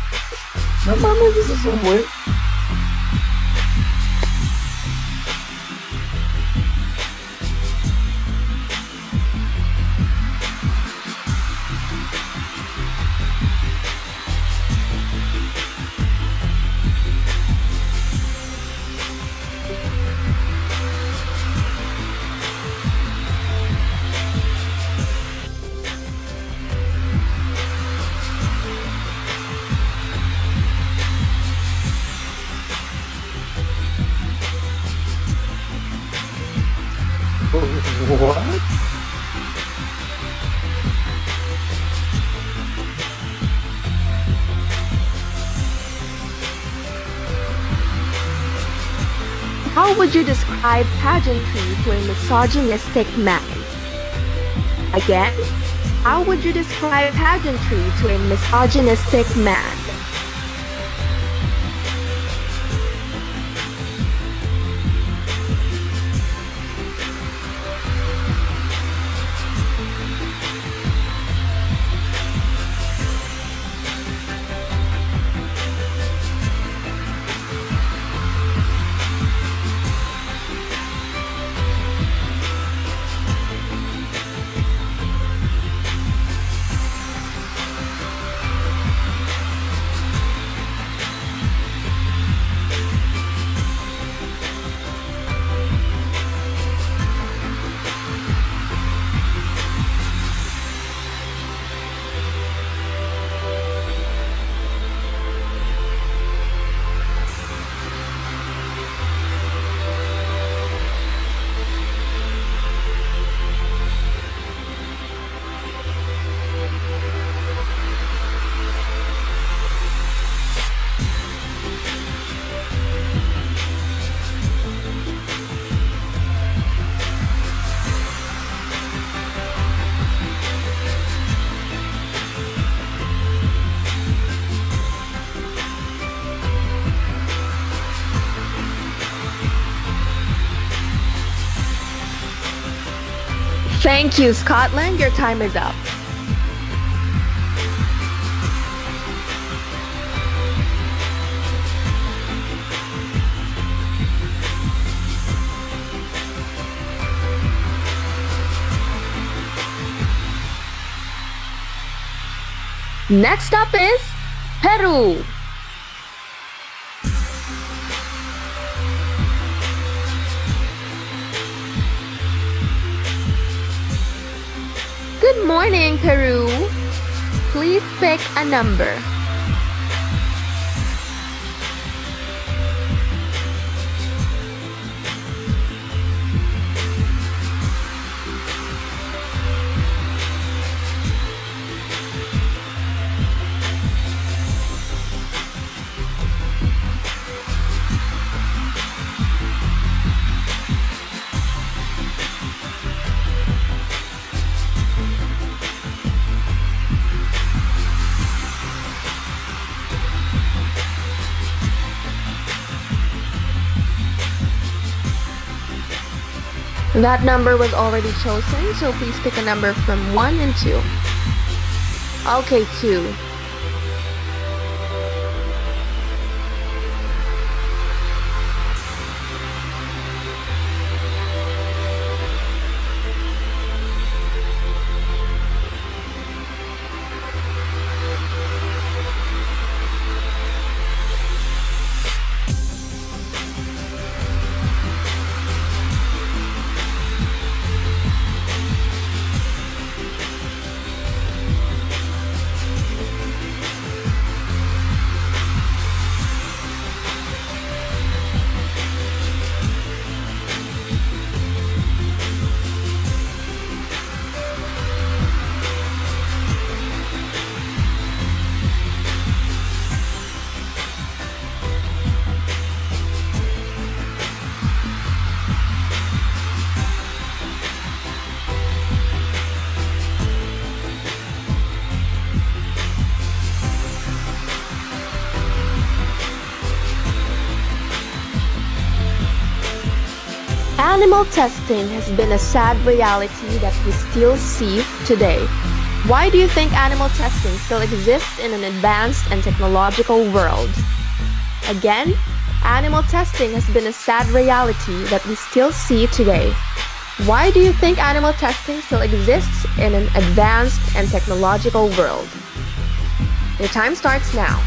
No mames, eso es un buen. What? How would you describe pageantry to a misogynistic man? Again, how would you describe pageantry to a misogynistic man? Thank you, Scotland. Your time is up. Next up is Peru. Good morning, Peru. Please pick a number. That number was already chosen, so please pick a number from 1 and 2. Okay, 2. Animal testing has been a sad reality that we still see today. Why do you think animal testing still exists in an advanced and technological world? Again, animal testing has been a sad reality that we still see today. Why do you think animal testing still exists in an advanced and technological world? Your time starts now.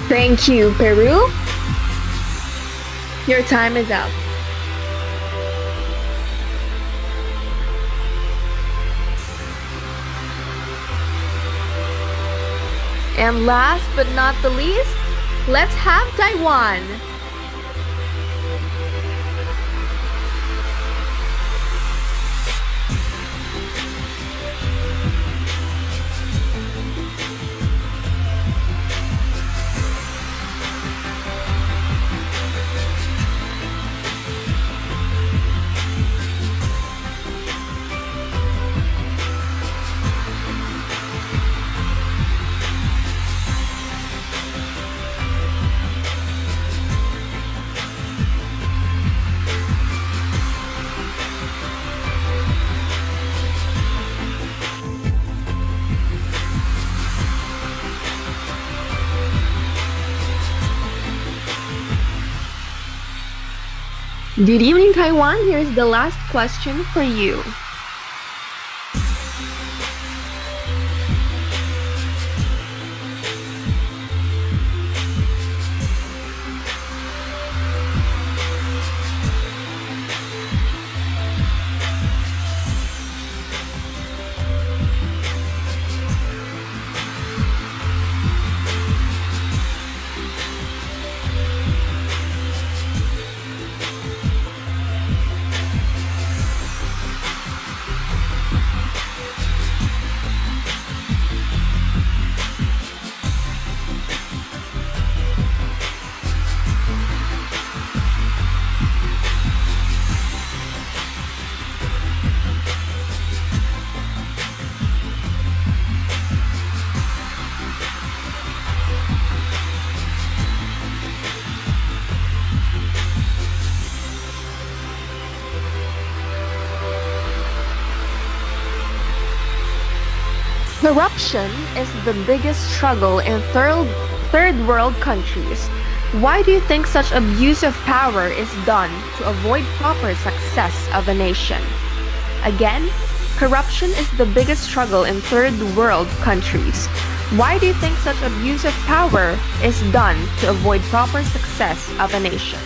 Thank you, Peru. Your time is up. And last but not the least, let's have Taiwan. Good evening, Taiwan. Here's the last question for you. Corruption is the biggest struggle in third world countries. Why do you think such abuse of power is done to avoid proper success of a nation? Again, corruption is the biggest struggle in third world countries. Why do you think such abuse of power is done to avoid proper success of a nation?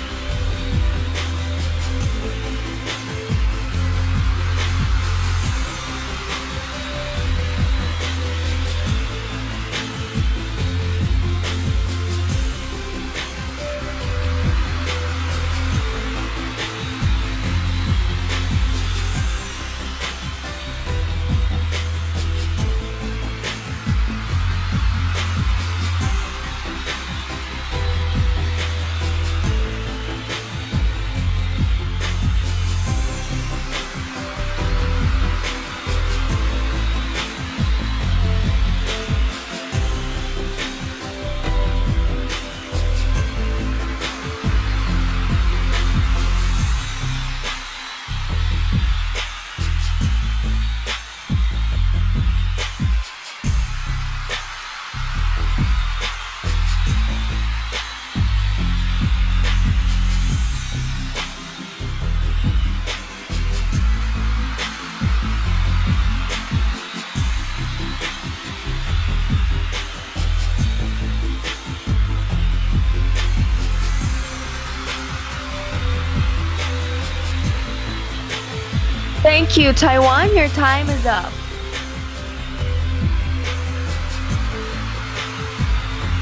Thank you, Taiwan. Your time is up.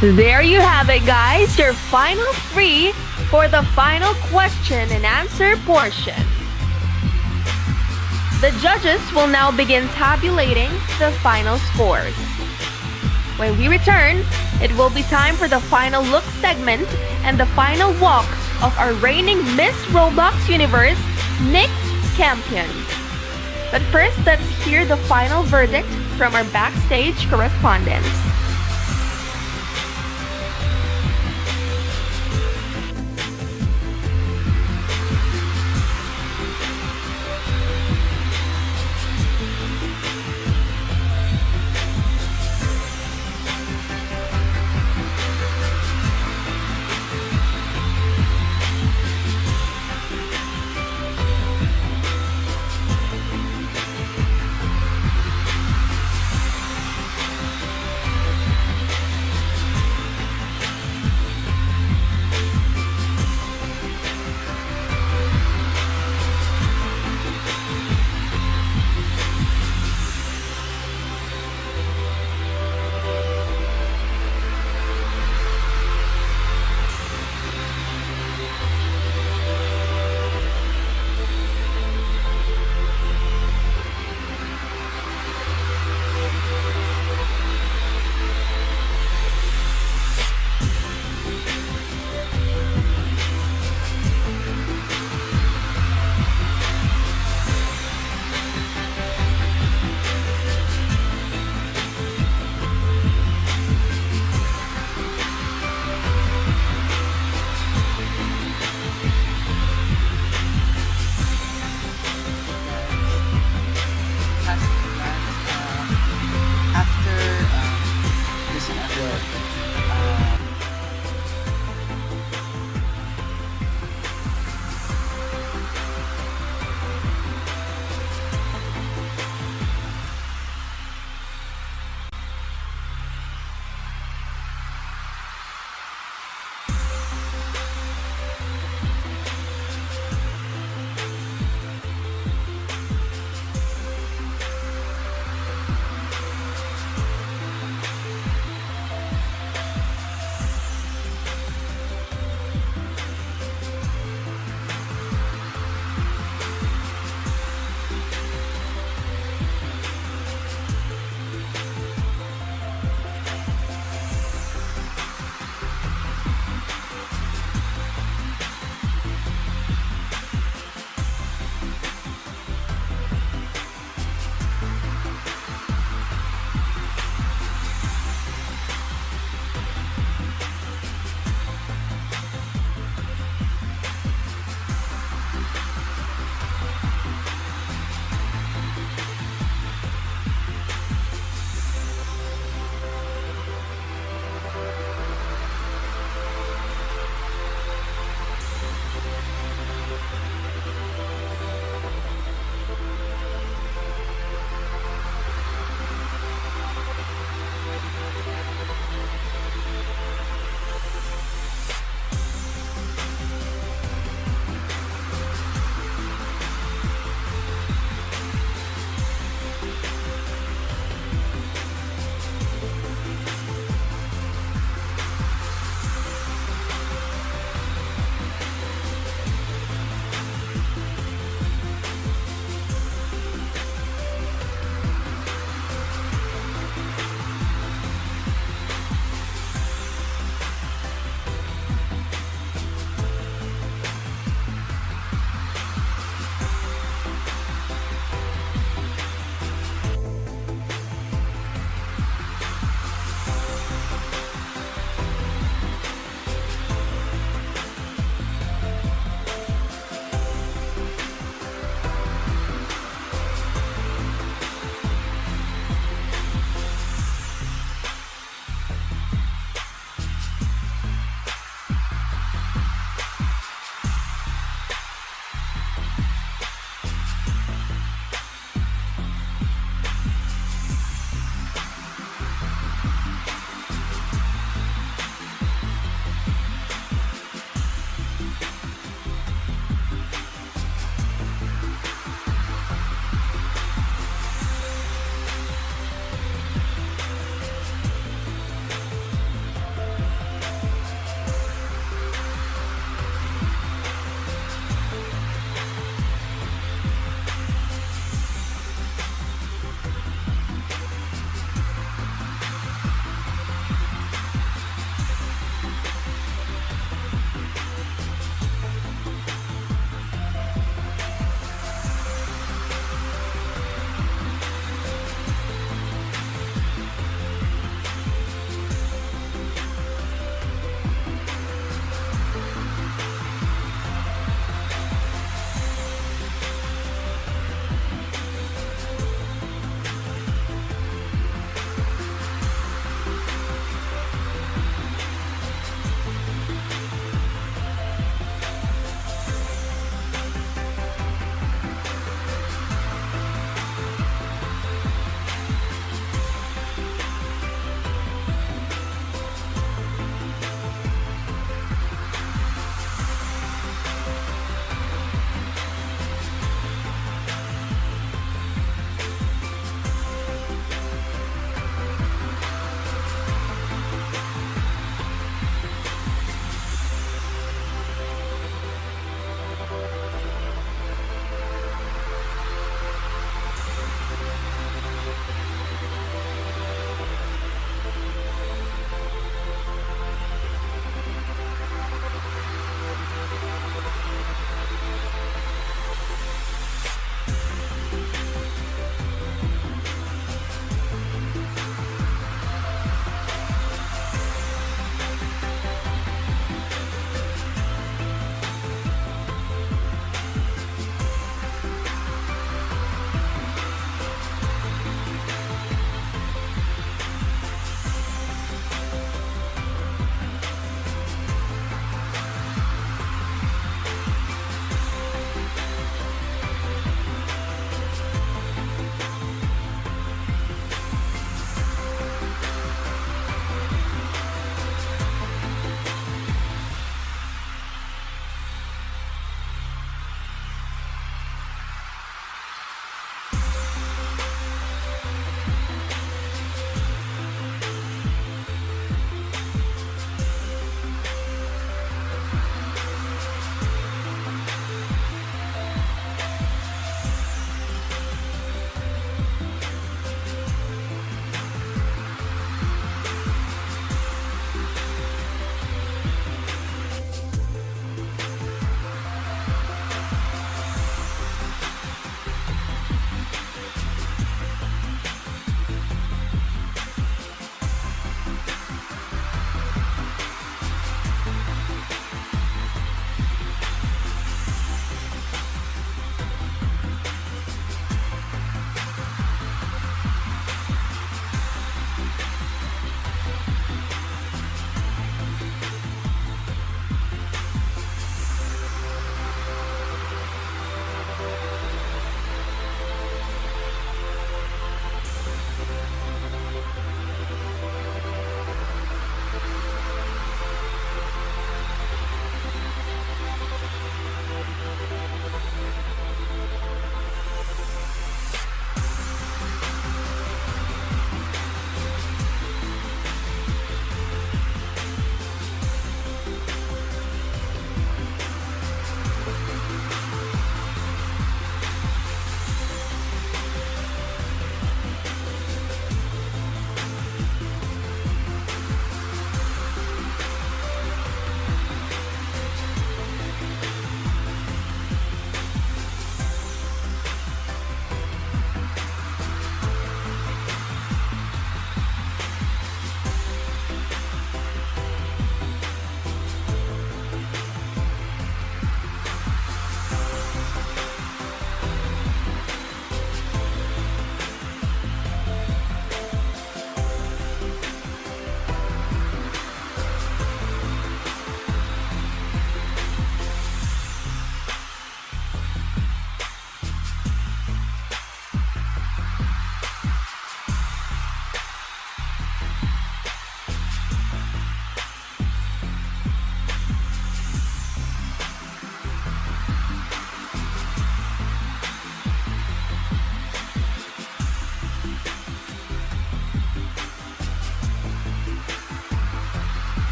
There you have it, guys. Your final three for the final question and answer portion. The judges will now begin tabulating the final scores. When we return, it will be time for the final look segment and the final walk of our reigning Miss Roblox Universe next champion. But first, let's hear the final verdict from our backstage correspondents.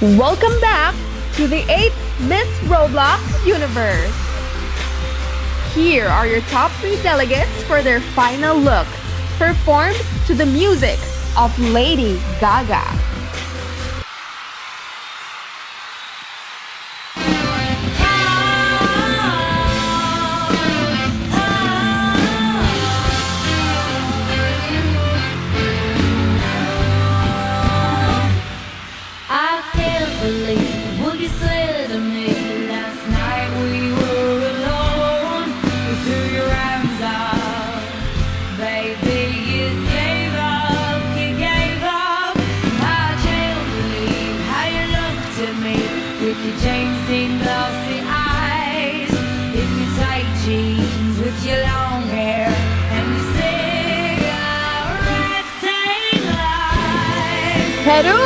Welcome back to the 8th Miss Roblox Universe. Here are your top 3 delegates for their final look, performed to the music of Lady Gaga. I can't believe what you said to me last night. We were alone. You threw your arms up, baby. You gave up. You gave up. I can't believe how you looked at me with your changing glossy eyes, in your tight jeans with your long hair, and you said, "Alright, take life." Peru!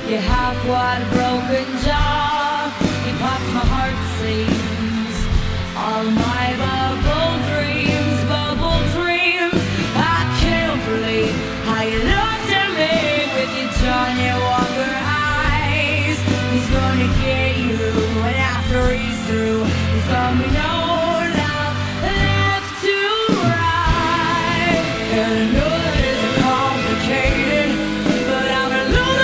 Your half-wide broken jaw, you popped my heart seams, all my bubble dreams, I can't believe how you looked at me with your Johnny Walker eyes. He's gonna get you, and after he's through, there's gonna be no love left to right. And I know that it's complicated, but I'm a loser.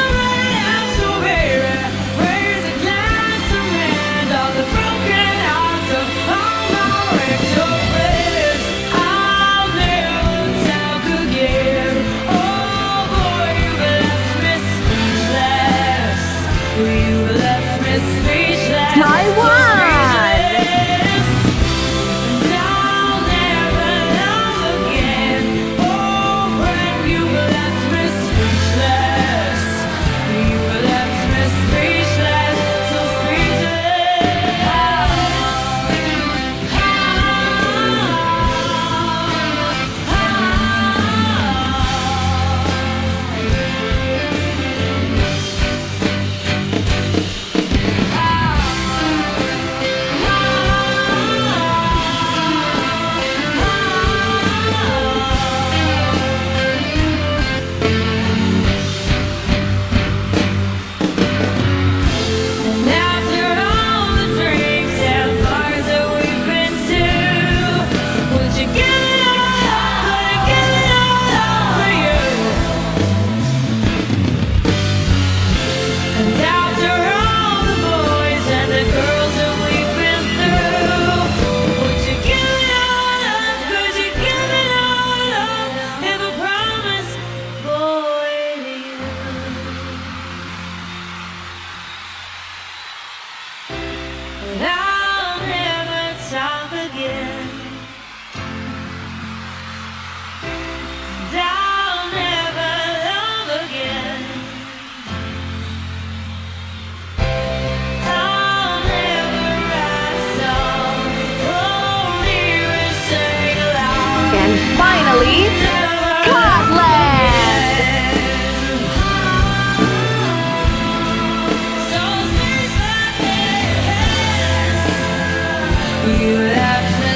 Finally, Scotland! You left me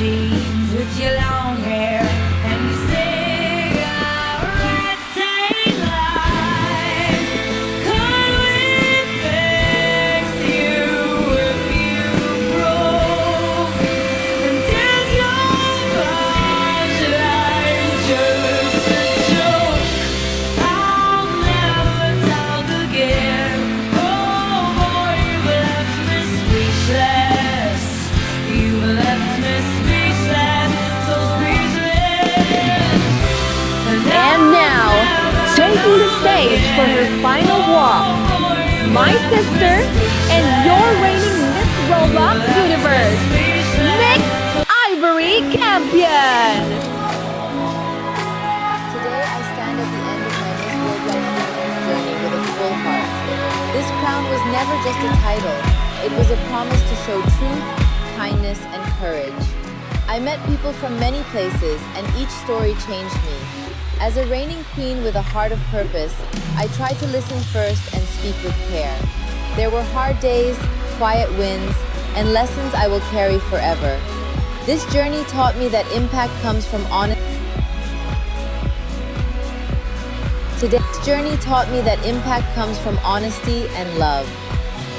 jeans with your long hair, and you sing our same line. Could we fix you if you broke? And is your punchline just a joke? I'll never talk again. Oh boy, you've left me speechless. You've left me speechless, so speechless. And now, taking the stage for her final walk, my sister and your reigning Miss Roblox Universe, Nick Ivory Campion! Today I stand at the end of my Miss Roblox Universe journey with a full heart. This crown was never just a title, it was a promise to show truth, kindness, and courage. I met people from many places, and each story changed me. As a reigning queen with a heart of purpose, I tried to listen first and speak with care. There were hard days, quiet wins, and lessons I will carry forever. This journey taught me that impact comes from honesty. Today's journey taught me that impact comes from honesty and love.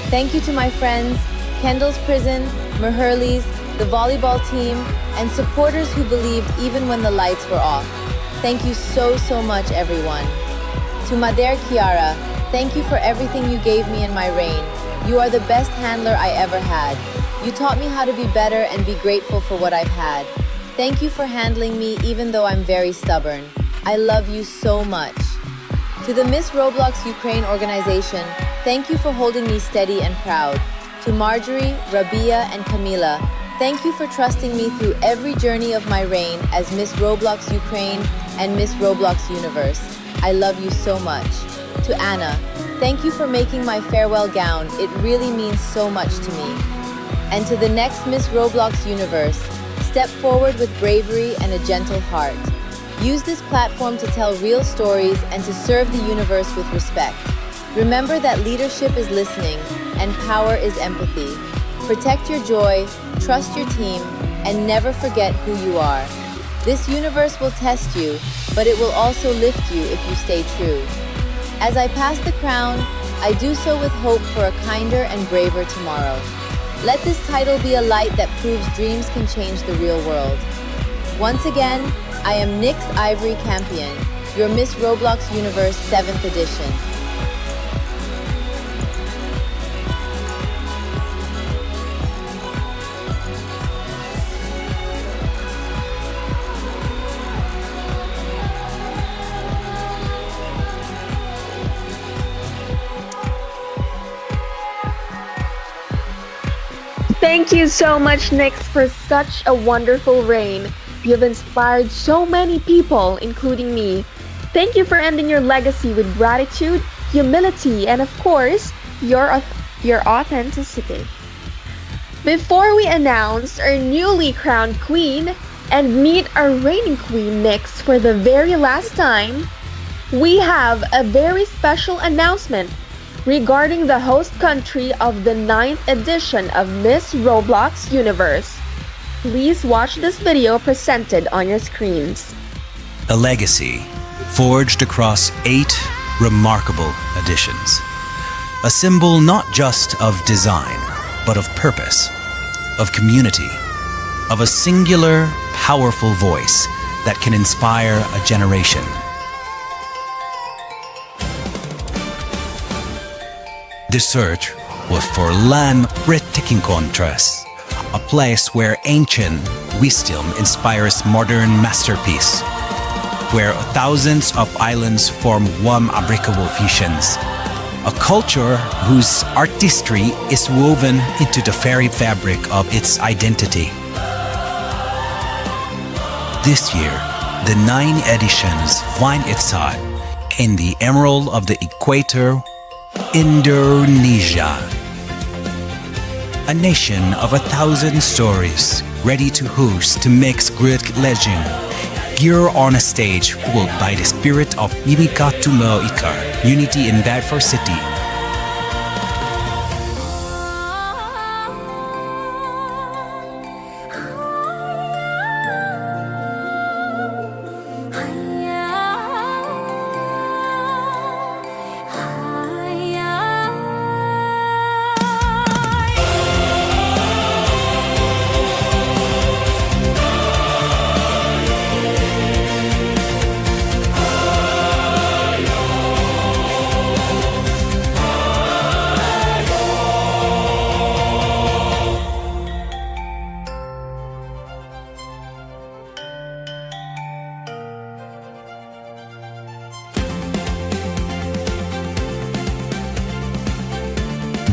Thank you to my friends, Kendall's Prison, Maherli's, the volleyball team, and supporters who believed even when the lights were off. Thank you so much, everyone. To Mother Kiara, thank you for everything you gave me in my reign. You are the best handler I ever had. You taught me how to be better and be grateful for what I've had. Thank you for handling me even though I'm very stubborn. I love you so much. To the Miss Roblox Ukraine organization, thank you for holding me steady and proud. To Marjorie, Rabia, and Camila, thank you for trusting me through every journey of my reign as Miss Roblox Ukraine and Miss Roblox Universe. I love you so much. To Anna, thank you for making my farewell gown. It really means so much to me. And to the next Miss Roblox Universe, step forward with bravery and a gentle heart. Use this platform to tell real stories and to serve the universe with respect. Remember that leadership is listening and power is empathy. Protect your joy, trust your team, and never forget who you are. This universe will test you, but it will also lift you if you stay true. As I pass the crown, I do so with hope for a kinder and braver tomorrow. Let this title be a light that proves dreams can change the real world. Once again, I am Nyx Ivory Campion, your Miss Roblox Universe 7th edition. Thank you so much, Nyx, for such a wonderful reign. You've inspired so many people, including me. Thank you for ending your legacy with gratitude, humility, and of course, your authenticity. Before we announce our newly crowned queen and meet our reigning queen, Nyx, for the very last time, we have a very special announcement regarding the host country of the 9th edition of Miss Roblox Universe. Please watch this video presented on your screens. A legacy forged across 8 remarkable editions. A symbol not just of design, but of purpose, of community, of a singular, powerful voice that can inspire a generation. The search was for land breathtaking contrasts, a place where ancient wisdom inspires modern masterpiece, where thousands of islands form one unbreakable fusions, a culture whose artistry is woven into the very fabric of its identity. This year, the 9 editions find its heart in the Emerald of the Equator, Indonesia. A nation of 1,000 stories, ready to host to mix great legend, here on a stage fueled by the spirit of Mimika Tumo Ikar, unity in diversity.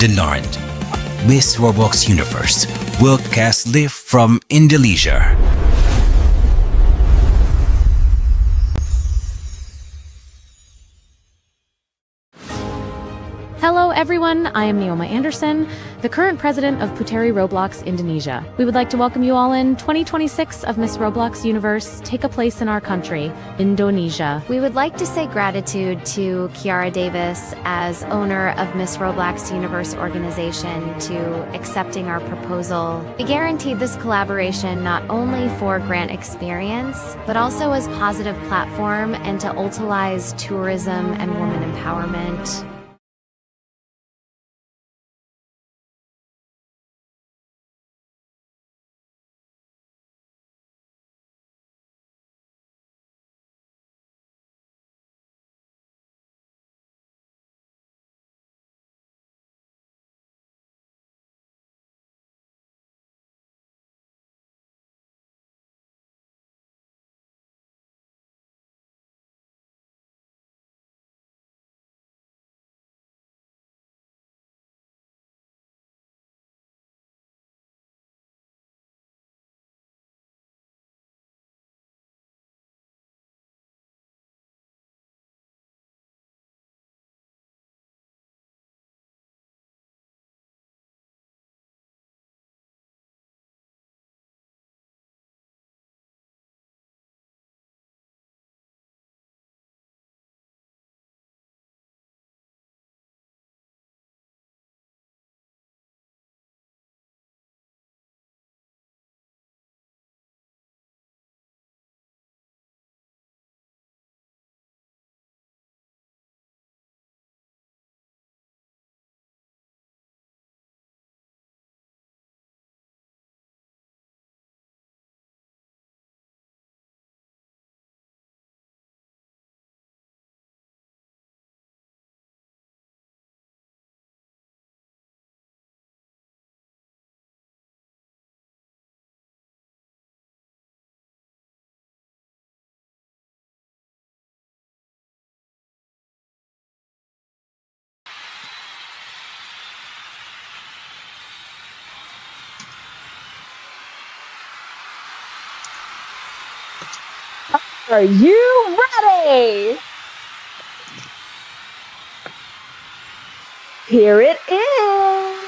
the north. Miss Roblox Universe will cast live from Indonesia. Hello everyone, I am Neoma Anderson, the current president of Puteri Roblox Indonesia. We would like to welcome you all in 2026 of Miss Roblox Universe Take a Place in Our Country, Indonesia. We would like to say gratitude to Kiara Davis as owner of Miss Roblox Universe organization to accepting our proposal. We guaranteed this collaboration not only for grant experience, but also as positive platform and to utilize tourism and women empowerment. Are you ready? Here it is.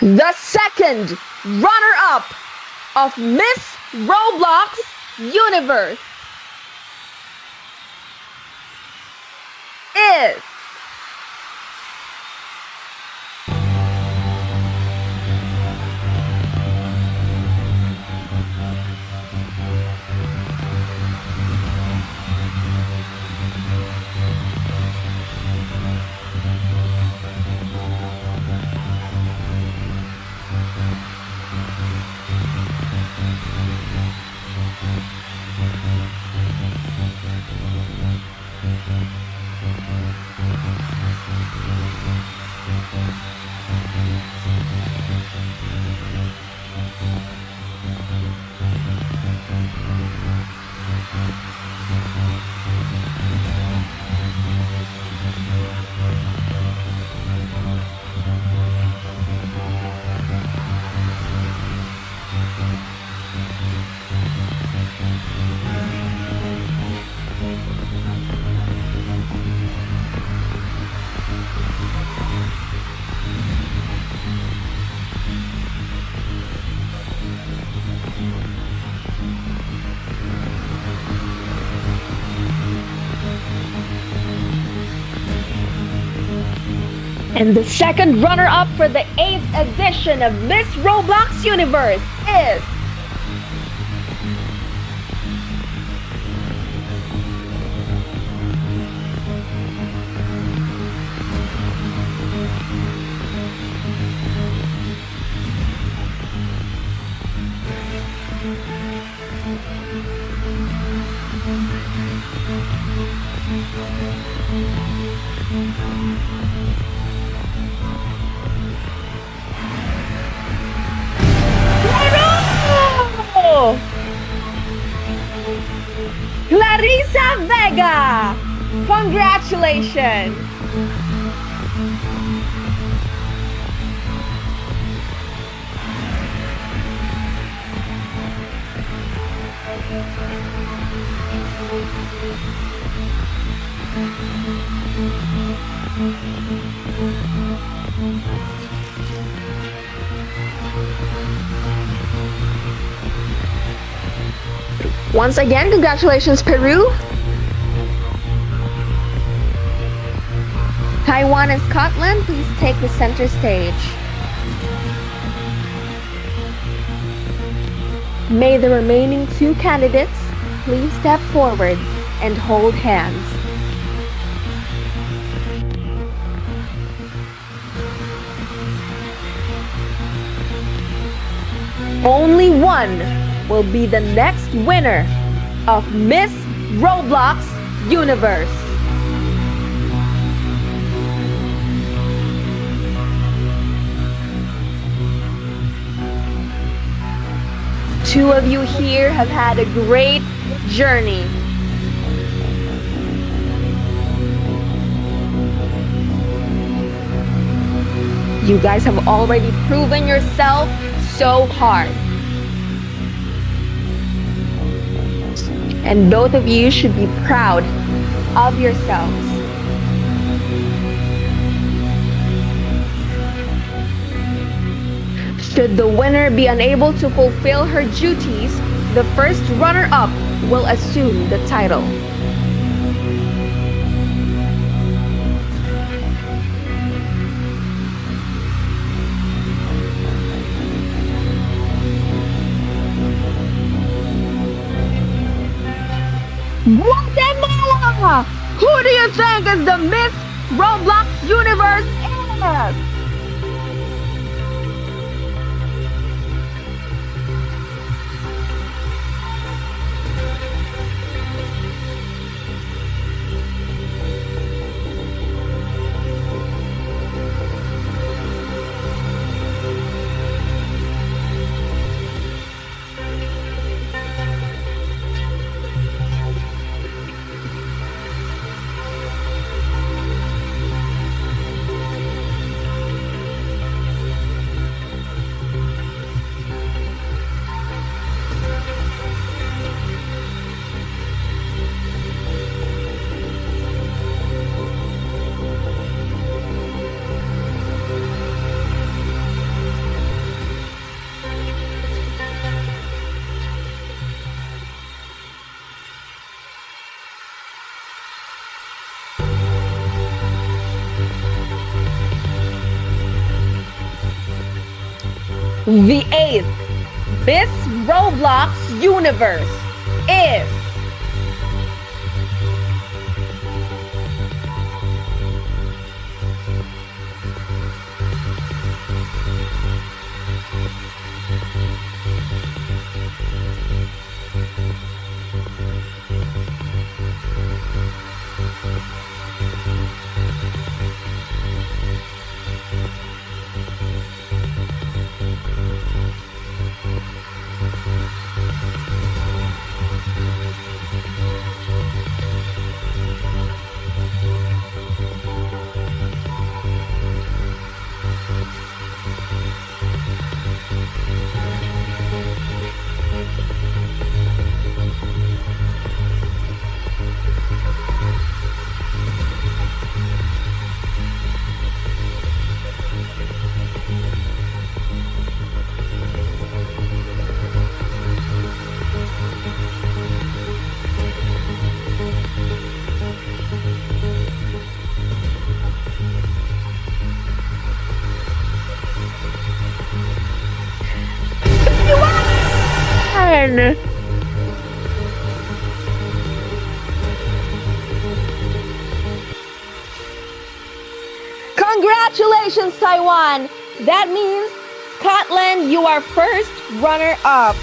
The second runner-up of Miss Roblox Universe is And the second runner-up for the 8th edition of Miss Roblox Universe is Congratulations! Once again, congratulations, Peru. Taiwan and Scotland, please take the center stage. May the remaining two candidates please step forward and hold hands. Only one will be the next winner of Miss Roblox Universe. Two of you here have had a great journey. You guys have already proven yourself so hard. And both of you should be proud of yourselves. Should the winner be unable to fulfill her duties, the first runner-up will assume the title. Guatemala! Who do you think is the Miss Roblox Universe is? The eighth Miss Roblox Universe is Taiwan! Congratulations, Taiwan! That means, Scotland, you are first runner-up.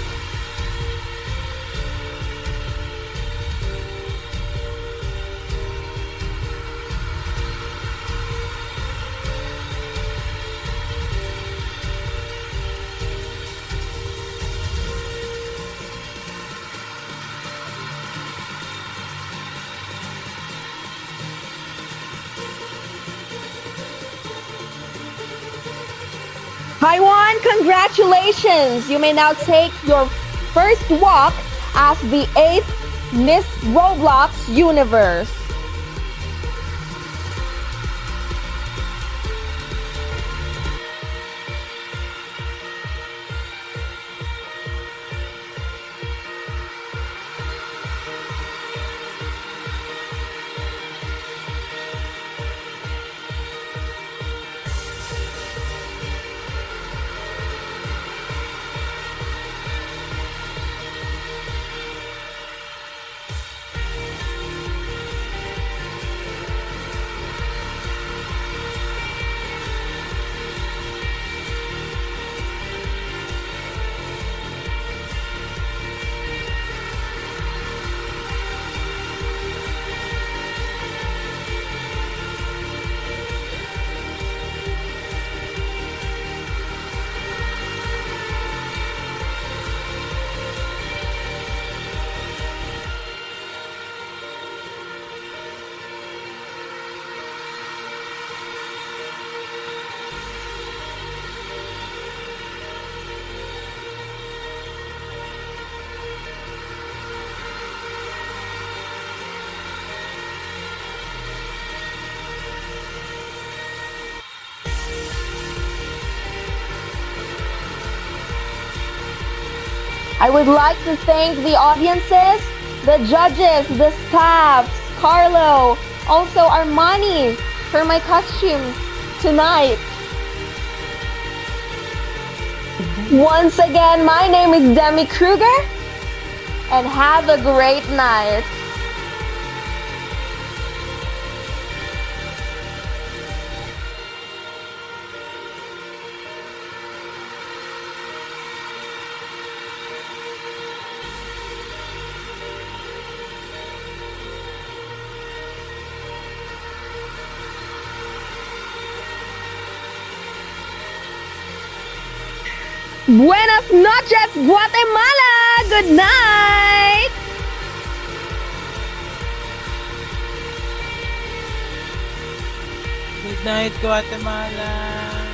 Taiwan, congratulations! You may now take your first walk as the 8th Miss Roblox Universe. I would like to thank the audiences, the judges, the staffs, Carlo, also Armani for my costume tonight. Once again, my name is Demi Kruger, and have a great night. Buenas noches, Guatemala! Good night! Good night, Guatemala.